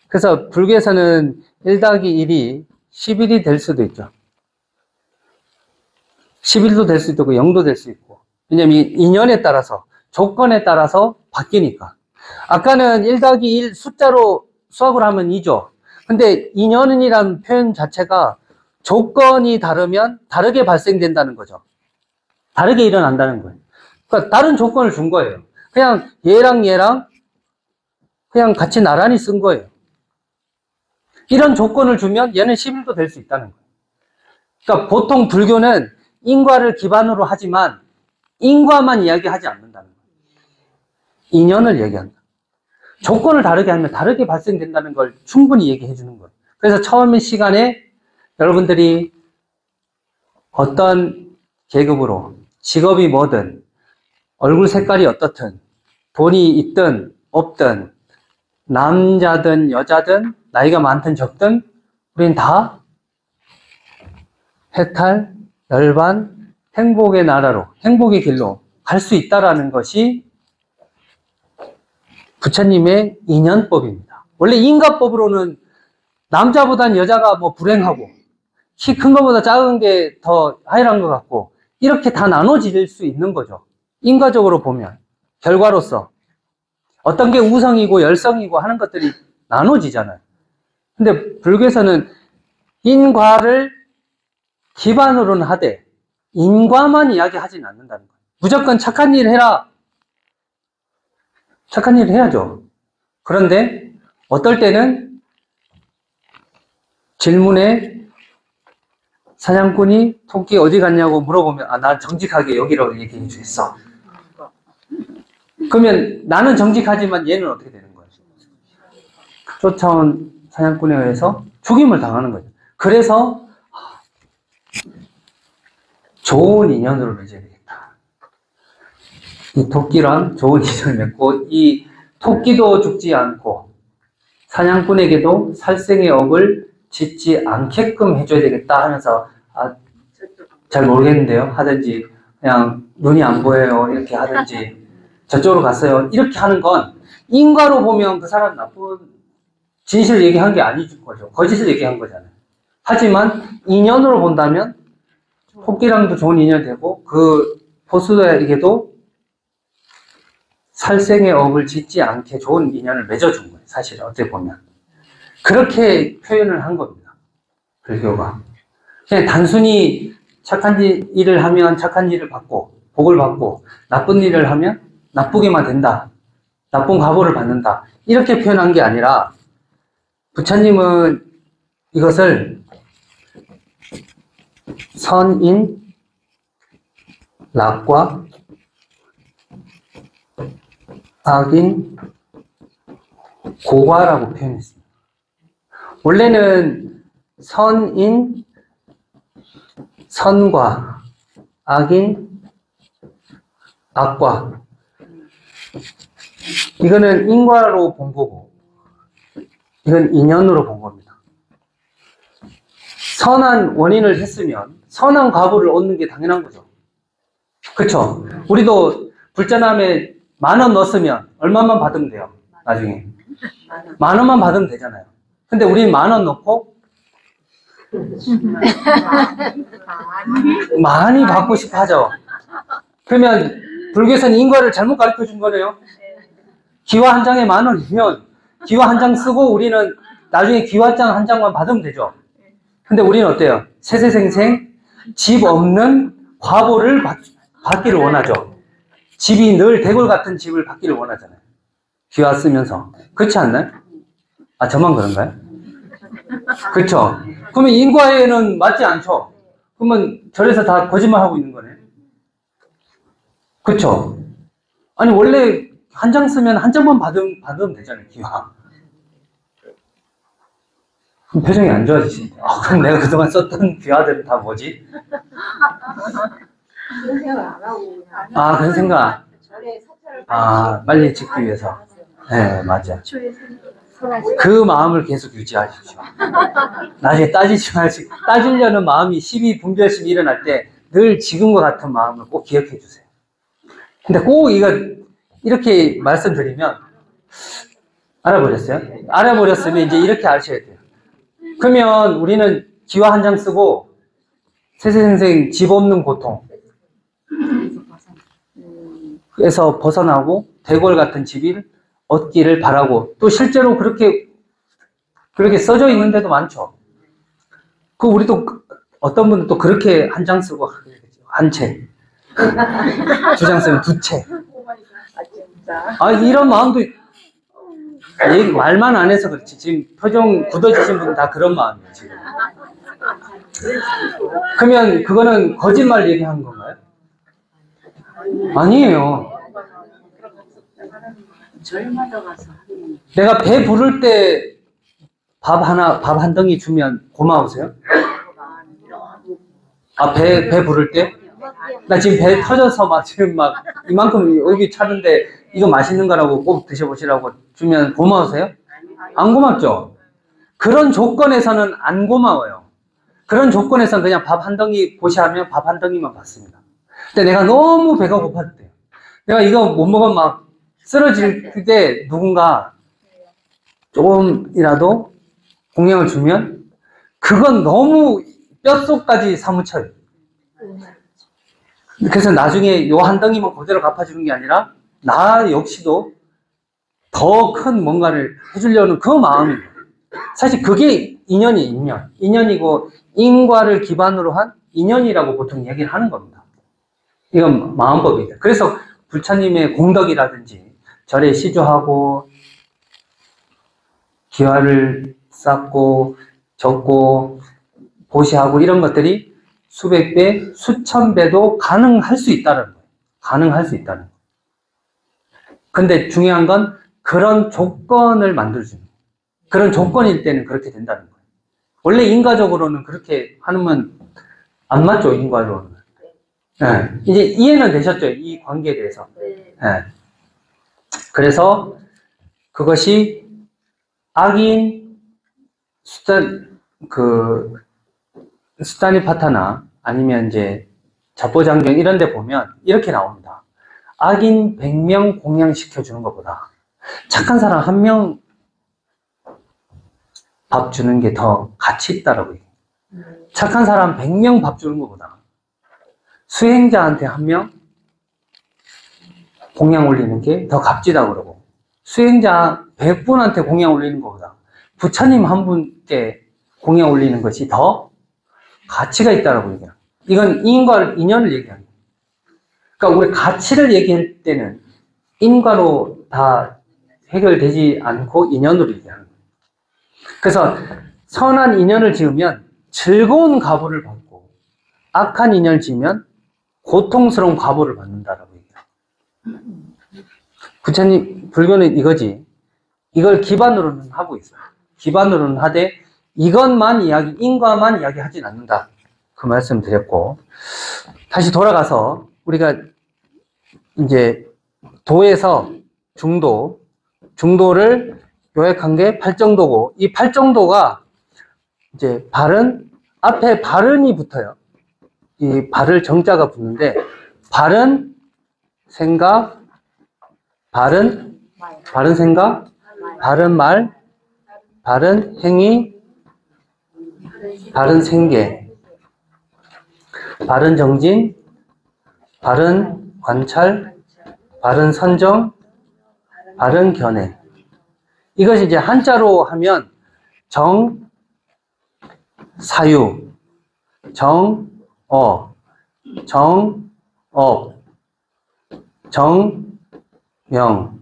그래서 불교에서는 1 더하기 1이 11이 될 수도 있죠. 11도 될 수 있고 0도 될 수 있고 왜냐면 이 인연에 따라서 조건에 따라서 바뀌니까. 아까는 1 더하기 1 숫자로 수학을 하면 2죠. 근데 인연이라는 표현 자체가 조건이 다르면 다르게 발생된다는 거죠. 다르게 일어난다는 거예요. 그러니까 다른 조건을 준 거예요. 그냥 얘랑 그냥 같이 나란히 쓴 거예요. 이런 조건을 주면 얘는 11도 될 수 있다는 거예요. 그러니까 보통 불교는 인과를 기반으로 하지만 인과만 이야기하지 않는다는 거예요. 인연을 얘기한다. 조건을 다르게 하면 다르게 발생된다는 걸 충분히 얘기해 주는 거예요. 그래서 처음 시간에 여러분들이 어떤 계급으로, 직업이 뭐든, 얼굴 색깔이 어떻든, 돈이 있든 없든, 남자든 여자든, 나이가 많든 적든, 우린 다 해탈, 열반, 행복의 나라로, 행복의 길로 갈 수 있다라는 것이 부처님의 인연법입니다. 원래 인과법으로는 남자보단 여자가 뭐 불행하고, 키 큰 것보다 작은 게 더 하이란 것 같고, 이렇게 다 나눠질 수 있는 거죠. 인과적으로 보면, 결과로서. 어떤 게 우성이고 열성이고 하는 것들이 나눠지잖아요. 근데 불교에서는 인과를 기반으로는 하되, 인과만 이야기하진 않는다는 거예요. 무조건 착한 일 해라. 착한 일을 해야죠. 그런데 어떨 때는 질문에 사냥꾼이 토끼 어디 갔냐고 물어보면 난 정직하게 여기라고 얘기해 주겠어. 그러면 나는 정직하지만 얘는 어떻게 되는 거예요? 쫓아온 사냥꾼에 의해서 죽임을 당하는 거죠. 그래서 좋은 인연으로 맺어야 되겠다. 이 토끼랑 좋은 인연을 맺고 이 토끼도 죽지 않고 사냥꾼에게도 살생의 업을 짓지 않게끔 해줘야 되겠다 하면서 잘 모르겠는데요. 하든지 그냥 눈이 안 보여요. 이렇게 하든지 저쪽으로 갔어요. 이렇게 하는 건 인과로 보면 그 사람 나쁜 진실을 얘기한 게 아니죠. 거짓을 얘기한 거잖아요. 하지만 인연으로 본다면 토끼랑도 좋은 인연이 되고 그 포수에게도 살생의 업을 짓지 않게 좋은 인연을 맺어준 거예요. 사실 어떻게 보면 그렇게 표현을 한 겁니다. 불교가 그냥 단순히 착한 일을 하면 착한 일을 받고 복을 받고 나쁜 일을 하면 나쁘게만 된다. 나쁜 과보를 받는다. 이렇게 표현한 게 아니라 부처님은 이것을 선인 낙과 악인 고과라고 표현했습니다. 원래는 선인 선과 악인 악과 이거는 인과로 본 거고 이건 인연으로 본 겁니다. 선한 원인을 했으면 선한 과보를 얻는 게 당연한 거죠. 그쵸? 우리도 불전함에 10,000원 넣었으면 얼마만 받으면 돼요? 나중에 10,000원만 받으면 되잖아요. 근데 우리는 10,000원 넣고 많이 받고 싶어 하죠. 그러면 불교에서는 인과를 잘못 가르쳐 준 거네요. 기와 한 장에 10,000원이면 기와 한 장 쓰고 우리는 나중에 기와장 한 장만 받으면 되죠. 근데 우리는 어때요? 세세생생 집 없는 과보를 받기를 원하죠. 집이 늘 대골 같은 집을 받기를 원하잖아요. 기와 쓰면서. 그렇지 않나요? 저만 그런가요? 그렇죠. 그러면 인과에는 맞지 않죠. 그러면 절에서 다 거짓말하고 있는 거네. 그렇죠. 아니 원래 한 장 쓰면 한 장만 받으면 되잖아요. 기와. 그럼 표정이 안 좋아지시는데. 그럼 내가 그동안 썼던 기와들은 다 뭐지? 그런 생각 안 하고 그런 생각. 절에 사찰을 빨리 짓기 위해서. 네, 맞아. 선하지. 그 마음을 계속 유지하십시오. 나중에 따지지 마시고, 따지려는 마음이 분별심이 일어날 때 늘 지금과 같은 마음을 꼭 기억해 주세요. 근데 꼭 이렇게 말씀드리면, 알아버렸어요? 알아버렸으면 이제 이렇게 아셔야 돼요. 그러면 우리는 기와 한 장 쓰고, 세세생생 집 없는 고통, 에서 벗어나고, 대궐 같은 집을 얻기를 바라고, 또 실제로 그렇게 그렇게 써져 있는 데도 많죠. 그 우리도 어떤 분은 또 그렇게 한 장 쓰고 한 채, 두 장 쓰면 두 채. 아 진짜. 아 이런 마음도 말만 안 해서 그렇지. 지금 표정 굳어지신 분은 다 그런 마음이에요 지금. 그러면 그거는 거짓말 얘기하는 건가요? 아니에요. 절마다 가서 하는 내가 배 부를 때 밥 한 덩이 주면 고마우세요? 아, 배 부를 때? 나 지금 배 터져서 막 지금 막 이만큼 여기 차는데 이거 맛있는 거라고 꼭 드셔보시라고 주면 고마우세요? 안 고맙죠? 그런 조건에서는 안 고마워요. 그런 조건에서는 그냥 밥 한 덩이 고시하면 밥 한 덩이만 받습니다. 근데 내가 너무 배가 고팠을 때, 내가 이거 못 먹으면 막 쓰러질 때 누군가 조금이라도 공양을 주면 그건 너무 뼛속까지 사무쳐요. 그래서 나중에 요 한 덩이만 그대로 갚아주는 게 아니라 나 역시도 더 큰 뭔가를 해주려는 그 마음이에요. 사실 그게 인연이고 인과를 기반으로 한 인연이라고 보통 얘기를 하는 겁니다. 이건 마음법이에요. 그래서 부처님의 공덕이라든지 절에 시주하고 기화를 쌓고 적고 보시하고 이런 것들이 수백 배, 수천 배도 가능할 수 있다는 거예요. 가능할 수 있다는 거예요. 근데 중요한 건 그런 조건을 만들어주는 거예요. 그런 조건일 때는 그렇게 된다는 거예요. 원래 인과적으로는 그렇게 하면 안 맞죠, 인과적으로는. 네. 이제 이해는 되셨죠, 이 관계에 대해서. 네. 그래서 그것이 악인 수다니파타나 아니면 이제 자포장경 이런 데 보면 이렇게 나옵니다. 악인 100명 공양시켜주는 것보다 착한 사람 1명 밥 주는 게 더 가치 있다라고 얘기해요. 착한 사람 100명 밥 주는 것보다 수행자한테 1명 공양 올리는 게 더 값지다 그러고 수행자 100분한테 공양 올리는 것보다 부처님 한 분께 공양 올리는 것이 더 가치가 있다라고 얘기해요. 이건 인연을 얘기하는 거예요. 그러니까 우리 가치를 얘기할 때는 인과로 다 해결되지 않고 인연으로 얘기하는 거예요. 그래서 선한 인연을 지으면 즐거운 과보를 받고 악한 인연을 지으면 고통스러운 과보를 받는다라고 얘기해요. 부처님 불교는 이거지. 이걸 기반으로는 하고 있어요. 기반으로는 하되 이것만 인과만 이야기하진 않는다. 그 말씀 드렸고 다시 돌아가서 우리가 이제 도에서 중도를 요약한 게 팔정도고 이 팔정도가 이제 앞에 발은이 붙어요. 이 발을 정자가 붙는데 발은 생각, 바른 생각, 바른 말, 바른 행위, 바른 생계, 바른 정진, 바른 관찰, 바른 선정, 바른 견해. 이것이 이제 한자로 하면 사유, 정업, 정명,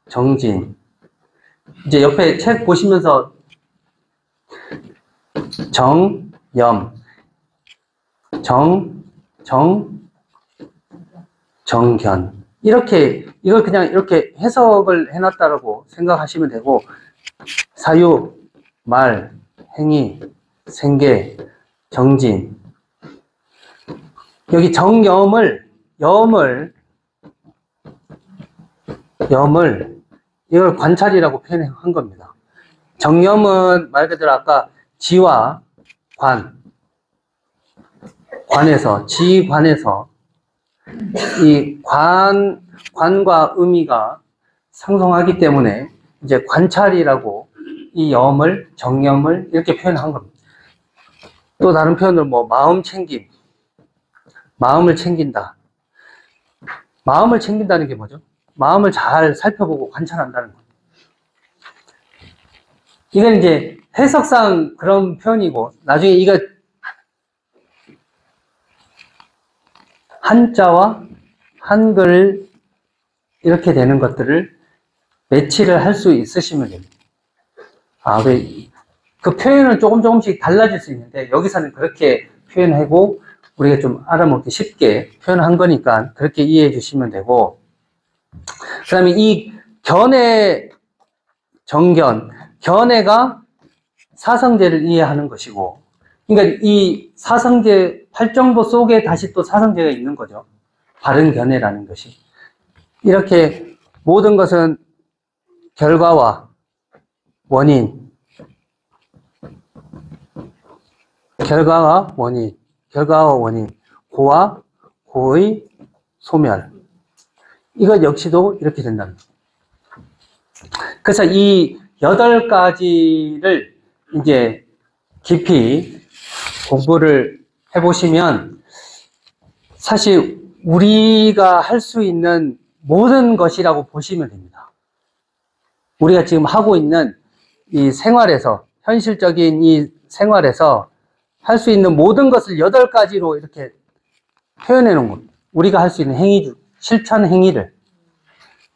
정진. 이제 옆에 책 보시면서 정염, 정견. 이걸 그냥 이렇게 해석을 해놨다라고 생각하시면 되고, 사유, 말, 행위, 생계, 정진. 여기 정염을, 이걸 관찰이라고 표현한 겁니다. 정염은 말 그대로 아까 지와 지관에서 이 관과 의미가 상성하기 때문에 이제 관찰이라고 이 정염을 이렇게 표현한 겁니다. 또 다른 표현으로 마음을 챙긴다. 마음을 챙긴다는 게 뭐죠? 마음을 잘 살펴보고 관찰한다는 거예요. 이건 이제 해석상 그런 표현이고, 나중에 이거 한자와 한글 이렇게 되는 것들을 매치를 할 수 있으시면 됩니다. 그 표현은 조금씩 달라질 수 있는데, 여기서는 그렇게 표현하고, 우리가 좀 알아먹기 쉽게 표현한 거니까 그렇게 이해해 주시면 되고, 그 다음에 이 견해, 정견, 견해가 사성제를 이해하는 것이고, 그러니까 이 사성제, 팔정보 속에 다시 또 사성제가 있는 거죠. 바른 견해라는 것이. 이렇게 모든 것은 결과와 원인, 결과와 원인, 고와 고의 소멸. 이것 역시도 이렇게 된답니다. 그래서 이 8가지를 이제 깊이 공부를 해보시면 사실 우리가 할 수 있는 모든 것이라고 보시면 됩니다. 우리가 지금 하고 있는 이 생활에서, 현실적인 이 생활에서 할 수 있는 모든 것을 8가지로 이렇게 표현해 놓은 겁니다. 우리가 할 수 있는 행위, 실천 행위를.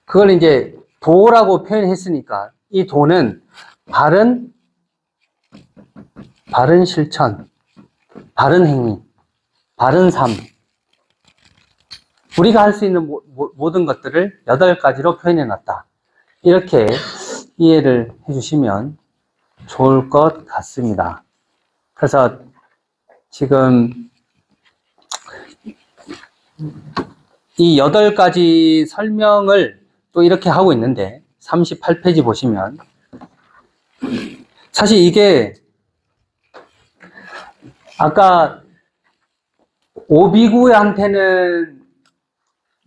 그걸 이제 도라고 표현했으니까 이 도는 바른 실천, 바른 행위, 바른 삶. 우리가 할 수 있는 모든 것들을 8가지로 표현해 놨다. 이렇게 이해를 해주시면 좋을 것 같습니다. 그래서 지금 이 8가지 설명을 또 이렇게 하고 있는데 38페이지 보시면 사실 이게 아까 오비구한테는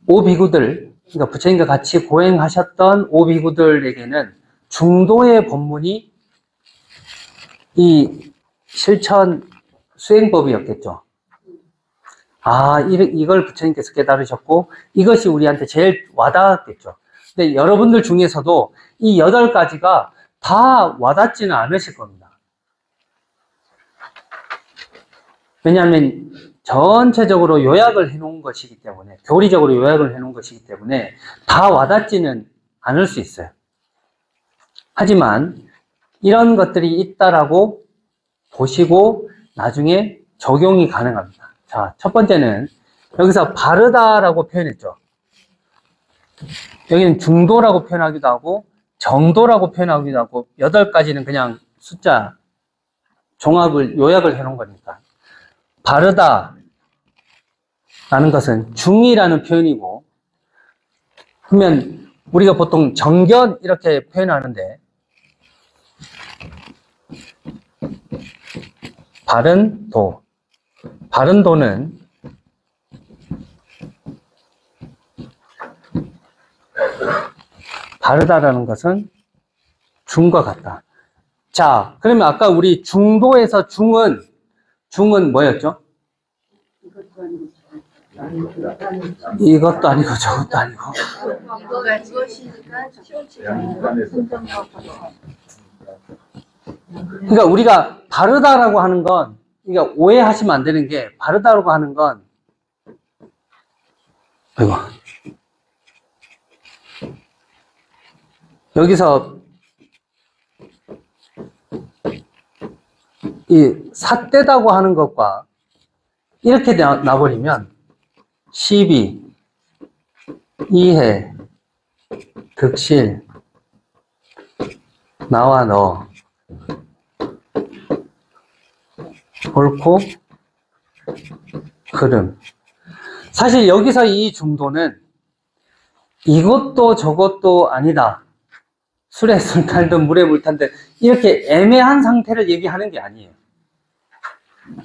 오비구들, 그러니까 부처님과 같이 고행하셨던 오비구들에게는 중도의 법문이 이 실천 수행법이었겠죠. 이걸 부처님께서 깨달으셨고 이것이 우리한테 제일 와닿았겠죠. 근데 여러분들 중에서도 이 8가지가 다 와닿지는 않으실 겁니다. 왜냐하면 전체적으로 요약을 해놓은 것이기 때문에, 교리적으로 요약을 해놓은 것이기 때문에 다 와닿지는 않을 수 있어요. 하지만 이런 것들이 있다라고 보시고 나중에 적용이 가능합니다. 자, 첫 번째는 여기서 바르다라고 표현했죠. 여기는 중도라고 표현하기도 하고 정도라고 표현하기도 하고 8가지는 그냥 숫자 종합을 요약을 해놓은 거니까. 바르다 라는 것은 중이라는 표현이고, 그러면 우리가 보통 정견 이렇게 표현하는데 바른 도는 바르다라는 것은 중과 같다. 자, 그러면 아까 우리 중도에서 중은 뭐였죠? 이것도 아니고 저것도 아니고. 이거가 무엇이니까 그러니까 우리가 바르다라고 하는 건, 그러니까 오해하시면 안 되는 게, 바르다라고 하는 건, 여기서 이 삿되다고 하는 것과 이렇게 나버리면 시비, 이해, 득실, 나와 너, 옳고 그름. 사실 여기서 이 중도는 이것도 저것도 아니다. 술에 술 탈든 물에 물 탄든 이렇게 애매한 상태를 얘기하는 게 아니에요.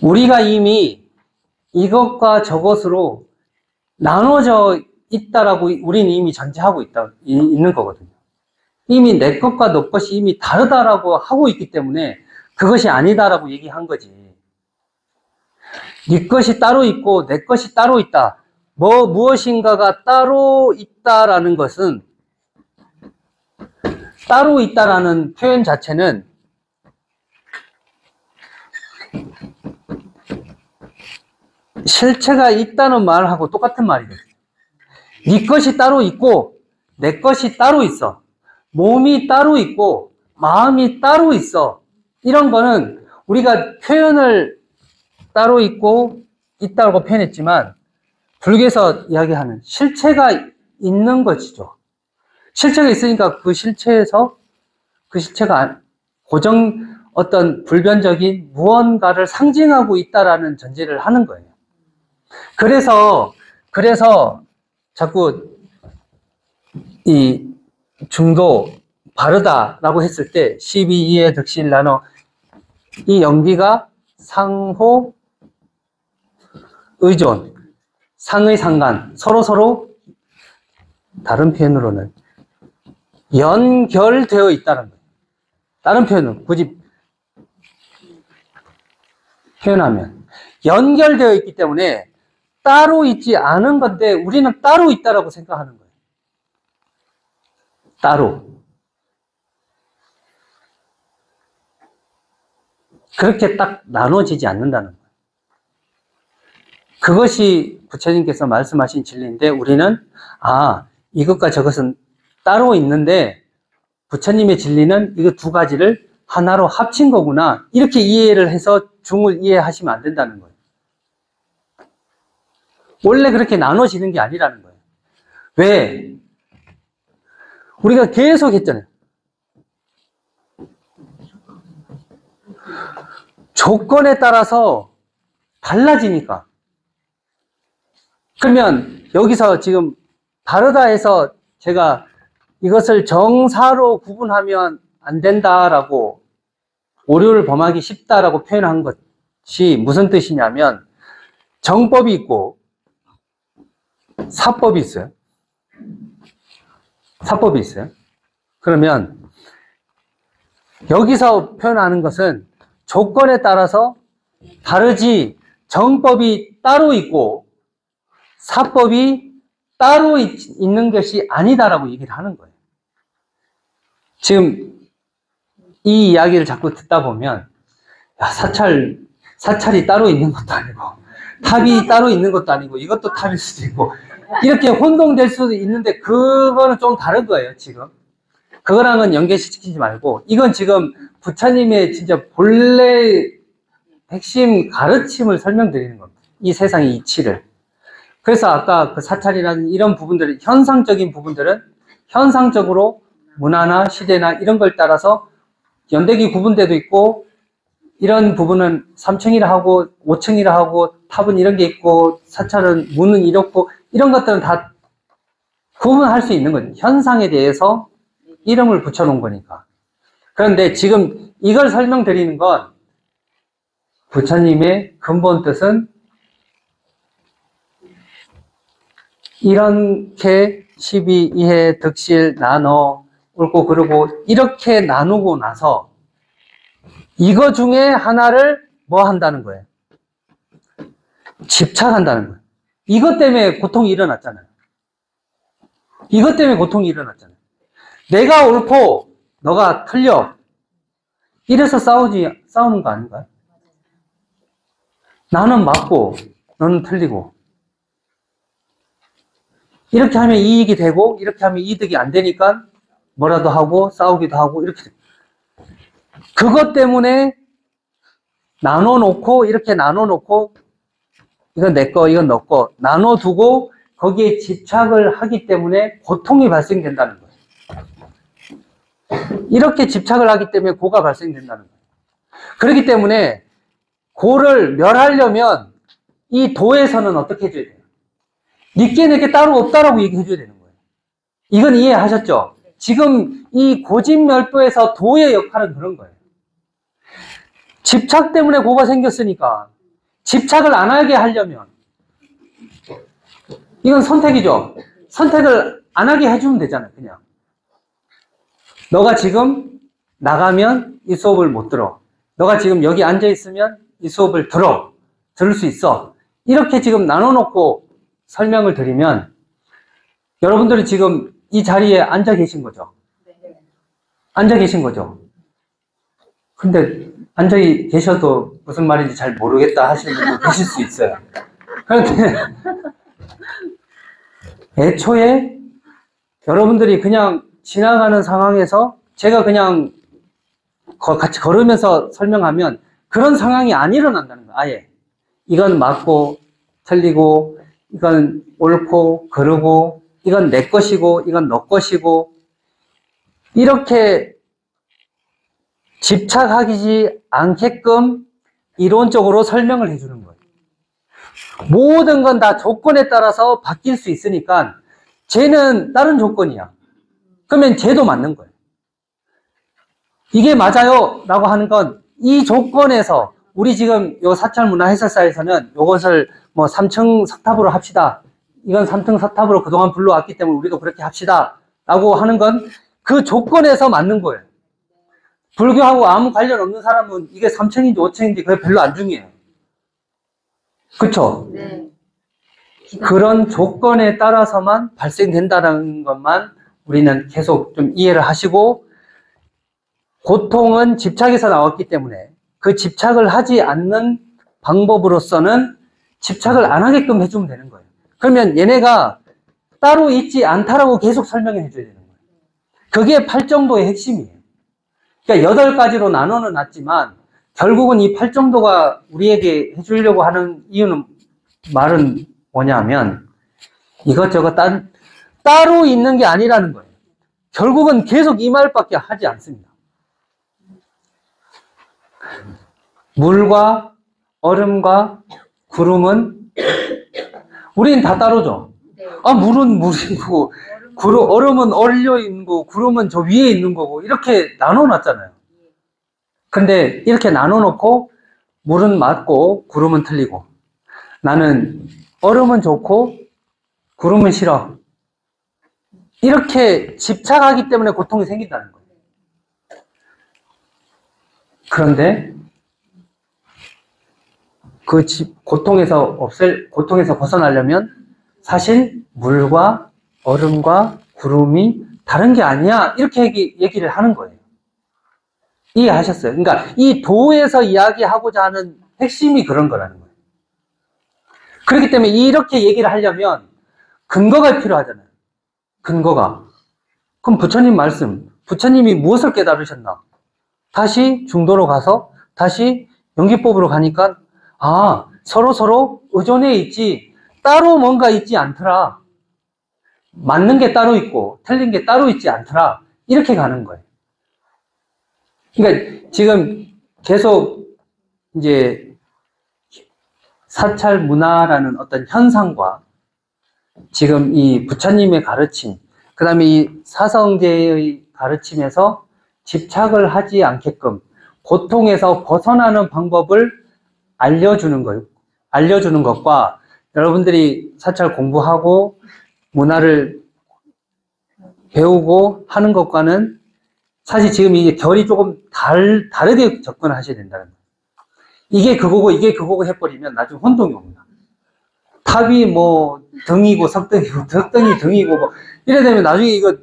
우리가 이미 이것과 저것으로 나눠져 있다라고 우리는 이미 전제하고 있는 거거든요. 이미 내 것과 너 것이 이미 다르다라고 하고 있기 때문에 그것이 아니다라고 얘기한 거지. 네 것이 따로 있고 내 것이 따로 있다. 무엇인가가 따로 있다라는 것은, 따로 있다라는 표현 자체는 실체가 있다는 말하고 똑같은 말이거든요. 네 것이 따로 있고 내 것이 따로 있어. 몸이 따로 있고 마음이 따로 있어. 이런 거는 우리가 표현을 따로 있고 있다고 표현했지만 불교에서 이야기하는 실체가 있는 것이죠. 실체가 있으니까 그 실체에서 그 실체가 고정 어떤 불변적인 무언가를 상징하고 있다라는 전제를 하는 거예요. 그래서 자꾸 이 중도 바르다라고 했을 때 12이해 득실 나눠 이 연기가 상호 의존, 상의 상관, 서로 다른 표현으로는 연결되어 있다는 거예요. 다른 표현은 굳이 표현하면 연결되어 있기 때문에 따로 있지 않은 건데 우리는 따로 있다라고 생각하는 거예요. 따로. 그렇게 딱 나눠지지 않는다는 거예요. 그것이 부처님께서 말씀하신 진리인데 우리는 이것과 저것은 따로 있는데 부처님의 진리는 이거 두 가지를 하나로 합친 거구나. 이렇게 이해를 해서 중을 이해하시면 안 된다는 거예요. 원래 그렇게 나눠지는 게 아니라는 거예요. 왜? 우리가 계속 했잖아요. 조건에 따라서 달라지니까. 그러면 여기서 지금 다르다 해서 제가 이것을 정사로 구분하면 안 된다라고 오류를 범하기 쉽다라고 표현한 것이 무슨 뜻이냐면 정법이 있고 사법이 있어요. 사법이 있어요. 그러면 여기서 표현하는 것은 조건에 따라서 다르지 정법이 따로 있고 사법이 따로 있는 것이 아니다라고 얘기를 하는 거예요. 지금 이 이야기를 자꾸 듣다 보면 사찰이 따로 있는 것도 아니고 탑이 따로 있는 것도 아니고 이것도 탑일 수도 있고 이렇게 혼동될 수도 있는데 그거는 좀 다른 거예요. 지금 그거랑은 연결시키지 말고 이건 지금 부처님의 진짜 본래 핵심 가르침을 설명드리는 겁니다. 이 세상의 이치를. 그래서 아까 그 사찰이라는 이런 부분들은 현상적인 부분들은 현상적으로 문화나 시대나 이런 걸 따라서 연대기 구분대도 있고 이런 부분은 3층이라 하고 5층이라 하고 탑은 이런 게 있고 사찰은 문은 이렇고 이런 것들은 다 구분할 수 있는 거죠. 현상에 대해서 이름을 붙여놓은 거니까. 그런데 지금 이걸 설명드리는 건 부처님의 근본 뜻은 이렇게 12이해 득실 나눠 옳고 그르고 이렇게 나누고 나서 이거 중에 하나를 뭐 한다는 거예요? 집착한다는 거예요. 이것 때문에 고통이 일어났잖아요. 이것 때문에 고통이 일어났잖아요. 내가 옳고 너가 틀려. 이래서 싸우는 거 아닌가요? 나는 맞고 너는 틀리고 이렇게 하면 이익이 되고 이렇게 하면 이득이 안 되니까 뭐라도 하고 싸우기도 하고 이렇게 돼요. 그것 때문에 나눠놓고 이렇게 나눠놓고 이건 내 거 이건 너 거 나눠두고 거기에 집착을 하기 때문에 고통이 발생된다는 거예요. 이렇게 집착을 하기 때문에 고가 발생된다는 거예요. 그렇기 때문에 고를 멸하려면 이 도에서는 어떻게 해줘야 돼요? 니께 내게 따로 없다라고 얘기해줘야 되는 거예요. 이건 이해하셨죠? 지금 이 고진멸도에서 도의 역할은 그런 거예요. 집착 때문에 고가 생겼으니까 집착을 안 하게 하려면 이건 선택이죠. 선택을 안 하게 해주면 되잖아요. 그냥 너가 지금 나가면 이 수업을 못 들어. 너가 지금 여기 앉아 있으면 이 수업을 들을 수 있어. 이렇게 지금 나눠놓고 설명을 드리면 여러분들이 지금 이 자리에 앉아 계신 거죠. 앉아 계신 거죠. 근데 앉아 계셔도 무슨 말인지 잘 모르겠다 하시는 분도 계실 수 있어요. 그런데 애초에 여러분들이 그냥 지나가는 상황에서 제가 그냥 같이 걸으면서 설명하면 그런 상황이 안 일어난다는 거예요. 아예. 이건 맞고 틀리고 이건 옳고 그르고 이건 내 것이고 이건 너 것이고 이렇게 집착하지 않게끔 이론적으로 설명을 해주는 거예요. 모든 건 다 조건에 따라서 바뀔 수 있으니까 쟤는 다른 조건이야. 그러면 쟤도 맞는 거예요. 이게 맞아요 라고 하는 건 이 조건에서 우리 지금 요 사찰문화해설사에서는 요것을 뭐 3층 석탑으로 합시다. 이건 3층 석탑으로 그동안 불러왔기 때문에 우리도 그렇게 합시다 라고 하는 건 그 조건에서 맞는 거예요. 불교하고 아무 관련 없는 사람은 이게 3층인지 5층인지 그게 별로 안 중요해요. 그쵸? 네. 그런 조건에 따라서만 발생된다는 것만 우리는 계속 좀 이해를 하시고, 고통은 집착에서 나왔기 때문에 그 집착을 하지 않는 방법으로서는 집착을 안 하게끔 해주면 되는 거예요. 그러면 얘네가 따로 있지 않다라고 계속 설명해 줘야 되는 거예요. 그게 팔정도의 핵심이에요. 그러니까 8가지로 나눠는 놨지만 결국은 이 팔정도가 우리에게 해주려고 하는 이유는 말은 뭐냐면 이것저것 따로 있는 게 아니라는 거예요. 결국은 계속 이 말밖에 하지 않습니다. 물과 얼음과 구름은 우린 다 따로죠. 아, 물은 물인 거고 얼음은 얼려 있는 거고 구름은 저 위에 있는 거고 이렇게 나눠놨잖아요. 근데 이렇게 나눠놓고 물은 맞고 구름은 틀리고 나는 얼음은 좋고 구름은 싫어. 이렇게 집착하기 때문에 고통이 생긴다는 거예요. 그런데 그 고통에서 벗어나려면 사실 물과 얼음과 구름이 다른 게 아니야. 이렇게 얘기를 하는 거예요. 이해하셨어요? 그러니까 이 도에서 이야기하고자 하는 핵심이 그런 거라는 거예요. 그렇기 때문에 이렇게 얘기를 하려면 근거가 필요하잖아요. 근거가. 그럼 부처님 말씀, 부처님이 무엇을 깨달으셨나? 다시 중도로 가서 다시 연기법으로 가니까 서로 의존해 있지 따로 뭔가 있지 않더라. 맞는 게 따로 있고 틀린 게 따로 있지 않더라. 이렇게 가는 거예요. 그러니까 지금 계속 이제 사찰 문화라는 어떤 현상과 지금 이 부처님의 가르침, 그 다음에 이 사성제의 가르침에서 집착을 하지 않게끔 고통에서 벗어나는 방법을 알려주는 거예요. 알려주는 것과 여러분들이 사찰 공부하고 문화를 배우고 하는 것과는 사실 지금 이게 결이 조금 다르게 접근하셔야 된다는 거예요. 이게 그거고 이게 그거고 해버리면 나중에 혼동이 옵니다. 탑이 뭐 등이고 석등이고 석등이 등이고 뭐 이래 되면 나중에 이거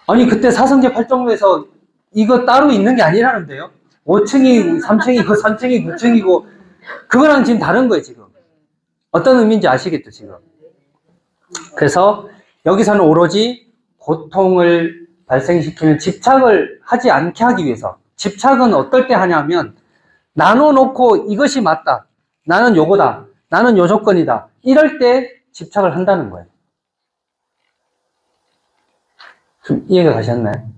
아니 그때 사성제 팔정도에서 이거 따로 있는 게 아니라는데요. 5층이 3층이고 3층이 9층이고 그거랑 지금 다른 거예요 지금. 어떤 의미인지 아시겠죠 지금. 그래서 여기서는 오로지 고통을 발생시키는 집착을 하지 않게 하기 위해서, 집착은 어떨 때 하냐면 나눠놓고 이것이 맞다, 나는 요거다, 나는 요 조건이다, 이럴 때 집착을 한다는 거예요. 좀 이해가 가셨나요?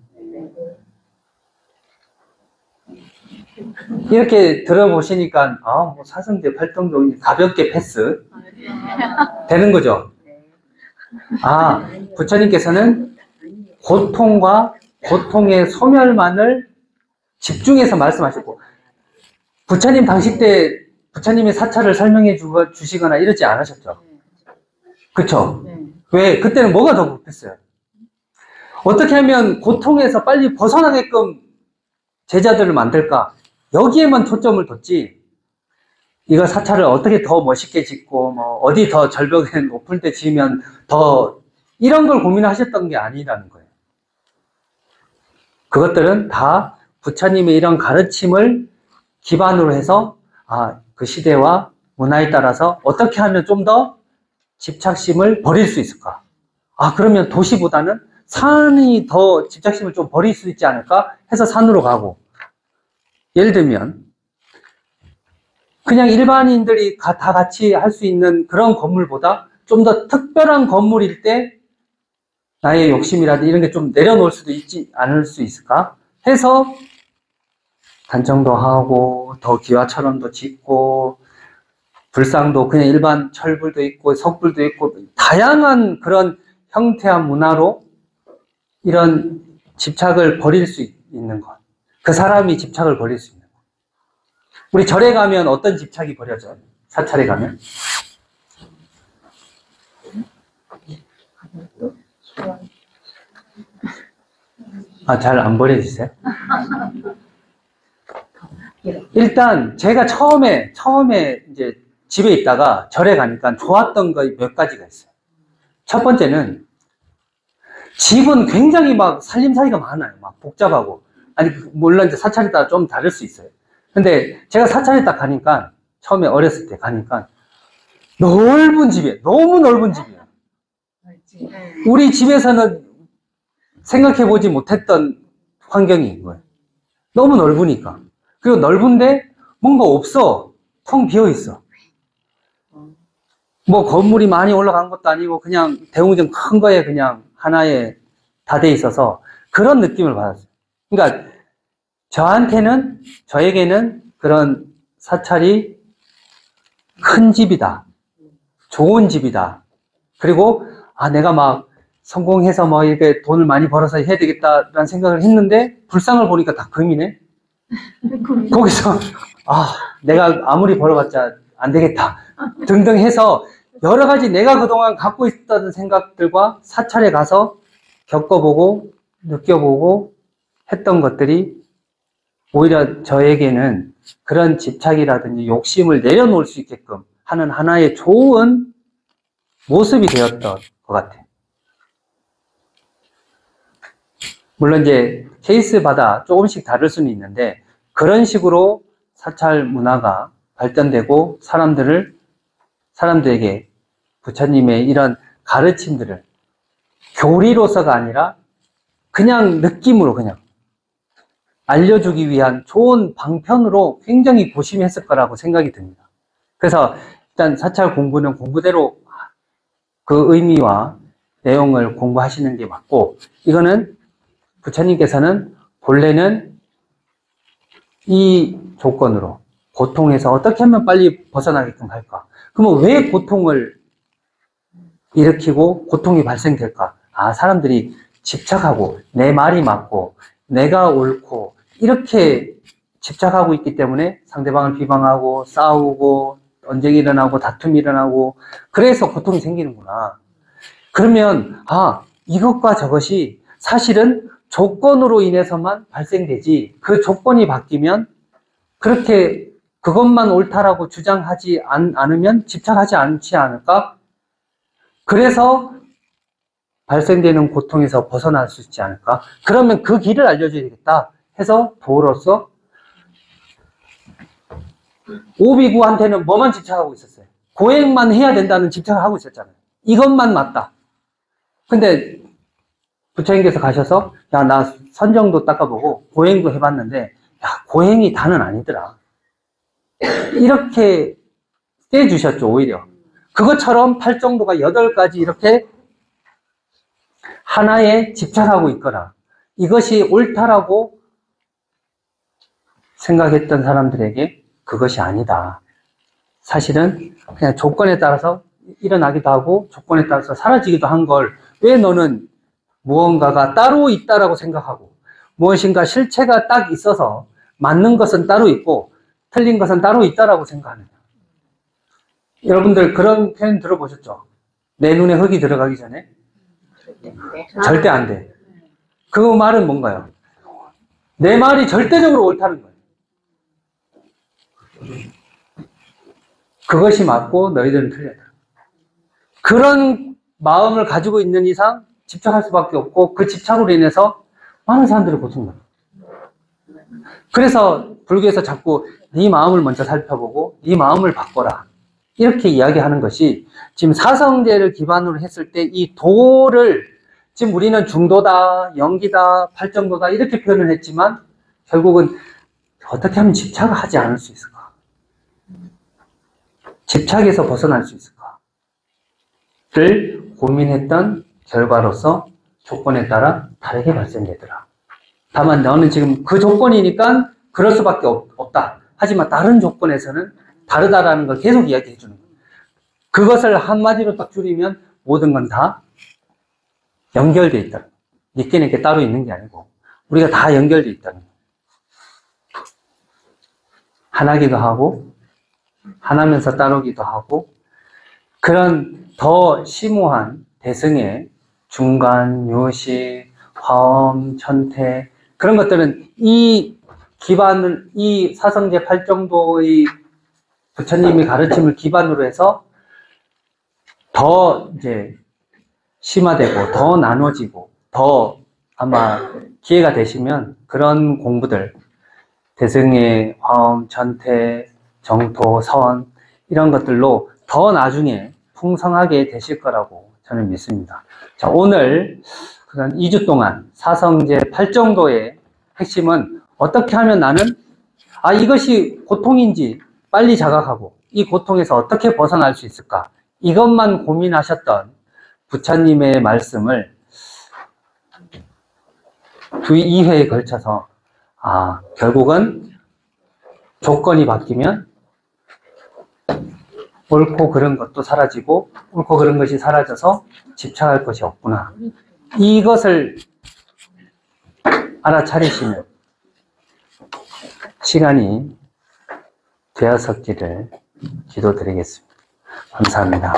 이렇게 들어보시니까 뭐 사성제 팔정도 가볍게 패스 되는 거죠. 부처님께서는 고통과 고통의 소멸만을 집중해서 말씀하셨고, 부처님 당시 때 부처님의 사찰을 설명해 주시거나 이러지 않으셨죠. 그쵸? 왜? 그때는 뭐가 더 급했어요? 어떻게 하면 고통에서 빨리 벗어나게끔 제자들을 만들까? 여기에만 초점을 뒀지, 이거 사찰을 어떻게 더 멋있게 짓고 뭐 어디 더 절벽에 높은 데 지으면 더 이런 걸 고민하셨던 게 아니라는 거예요. 그것들은 다 부처님의 이런 가르침을 기반으로 해서 그 시대와 문화에 따라서 어떻게 하면 좀 더 집착심을 버릴 수 있을까? 아, 그러면 도시보다는 산이 더 집착심을 좀 버릴 수 있지 않을까 해서 산으로 가고, 예를 들면 그냥 일반인들이 다 같이 할 수 있는 그런 건물보다 좀 더 특별한 건물일 때 나의 욕심이라든지 이런 게 좀 내려놓을 수도 있지 않을 수 있을까 해서 단청도 하고 더 기와처럼도 짓고 불상도 그냥 일반 철불도 있고 석불도 있고 다양한 그런 형태와 문화로 이런 집착을 버릴 수 있는 것. 그 사람이 집착을 버릴 수 있는 것. 우리 절에 가면 어떤 집착이 버려져요? 사찰에 가면? 아, 잘 안 버려지세요? 일단 제가 처음에 이제 집에 있다가 절에 가니까 좋았던 거 몇 가지가 있어요. 첫 번째는 집은 굉장히 막 살림살이가 많아요. 막 복잡하고. 아니, 물론 이제 사찰에 따라 좀 다를 수 있어요. 근데 제가 사찰에 딱 가니까, 처음에 어렸을 때 가니까, 넓은 집이에요. 너무 넓은 집이에요. 우리 집에서는 생각해보지 못했던 환경인 거예요. 너무 넓으니까. 그리고 넓은데 뭔가 없어. 텅 비어있어. 뭐 건물이 많이 올라간 것도 아니고 그냥 대웅전 큰 거에 그냥 하나에 다 돼 있어서 그런 느낌을 받았어요. 그러니까 저에게는 그런 사찰이 큰 집이다. 좋은 집이다. 그리고 내가 막 성공해서 뭐 이렇게 돈을 많이 벌어서 해야 되겠다라는 생각을 했는데 불상을 보니까 다 금이네. 거기서 내가 아무리 벌어봤자 안 되겠다 등등 해서 여러 가지 내가 그동안 갖고 있었던 생각들과 사찰에 가서 겪어보고 느껴보고 했던 것들이 오히려 저에게는 그런 집착이라든지 욕심을 내려놓을 수 있게끔 하는 하나의 좋은 모습이 되었던 것 같아요. 물론 이제 케이스마다 조금씩 다를 수는 있는데 그런 식으로 사찰 문화가 발전되고 사람들에게 부처님의 이런 가르침들을 교리로서가 아니라 그냥 느낌으로 그냥 알려주기 위한 좋은 방편으로 굉장히 고심했을 거라고 생각이 듭니다. 그래서 일단 사찰 공부는 공부대로 그 의미와 내용을 공부하시는 게 맞고, 이거는 부처님께서는 본래는 이 조건으로 고통에서 어떻게 하면 빨리 벗어나게끔 할까? 그러면 왜 고통을 일으키고 고통이 발생될까? 사람들이 집착하고 내 말이 맞고 내가 옳고 이렇게 집착하고 있기 때문에 상대방을 비방하고 싸우고 언쟁이 일어나고 다툼이 일어나고 그래서 고통이 생기는구나. 그러면 이것과 저것이 사실은 조건으로 인해서만 발생되지, 그 조건이 바뀌면 그렇게 그것만 옳다라고 주장하지 않으면 집착하지 않지 않을까? 그래서 발생되는 고통에서 벗어날 수 있지 않을까? 그러면 그 길을 알려줘야겠다 해서 도로서 오비구한테는 뭐만 집착하고 있었어요? 고행만 해야 된다는 집착을 하고 있었잖아요. 이것만 맞다. 근데 부처님께서 가셔서 나 선정도 닦아보고 고행도 해봤는데 고행이 다는 아니더라. 이렇게 떼주셨죠. 오히려 그것처럼 팔정도가 8가지 이렇게 하나에 집착하고 있거나 이것이 옳다라고 생각했던 사람들에게 그것이 아니다. 사실은 그냥 조건에 따라서 일어나기도 하고 조건에 따라서 사라지기도 한 걸 왜 너는 무언가가 따로 있다라고 생각하고 무엇인가 실체가 딱 있어서 맞는 것은 따로 있고 틀린 것은 따로 있다라고 생각하느냐. 여러분들 그런 표현 들어보셨죠? 내 눈에 흙이 들어가기 전에 절대 안 돼. 그 말은 뭔가요? 내 말이 절대적으로 옳다는 거예요. 그것이 맞고 너희들은 틀렸다. 그런 마음을 가지고 있는 이상 집착할 수밖에 없고 그 집착으로 인해서 많은 사람들이 고통받아요. 그래서 불교에서 자꾸 네 마음을 먼저 살펴보고 네 마음을 바꿔라. 이렇게 이야기하는 것이 지금 사성제를 기반으로 했을 때 이 도를 지금 우리는 중도다, 영기다, 팔정도다 이렇게 표현을 했지만 결국은 어떻게 하면 집착을 하지 않을 수 있을까? 집착에서 벗어날 수 있을까?를 고민했던 결과로서 조건에 따라 다르게 발생되더라. 다만 너는 지금 그 조건이니까 그럴 수밖에 없다. 하지만 다른 조건에서는 다르다라는 걸 계속 이야기해 주는 거예요. 그것을 한마디로 딱 줄이면 모든 건 다 연결되어 있다. 니께 내게 따로 있는 게 아니고 우리가 다 연결되어 있다는 거예요. 하나기도 하고 하나면서 따르기도 하고 그런 더 심오한 대승의 중간, 요시, 화엄, 천태 그런 것들은 이 기반을 이 사성제 8정도의 부처님의 가르침을 기반으로 해서 더 이제 심화되고 더 나눠지고 더 아마 기회가 되시면 그런 공부들 대승의 화엄, 천태, 정토, 선 이런 것들로 더 나중에 풍성하게 되실 거라고 저는 믿습니다. 자, 오늘 2주 동안 사성제 8정도의 핵심은 어떻게 하면 나는 이것이 고통인지 빨리 자각하고 이 고통에서 어떻게 벗어날 수 있을까? 이것만 고민하셨던 부처님의 말씀을 2회에 걸쳐서 결국은 조건이 바뀌면 옳고 그른 것도 사라지고 옳고 그른 것이 사라져서 집착할 것이 없구나. 이것을 알아차리시는 시간이 되었었기를 기도드리겠습니다. 감사합니다.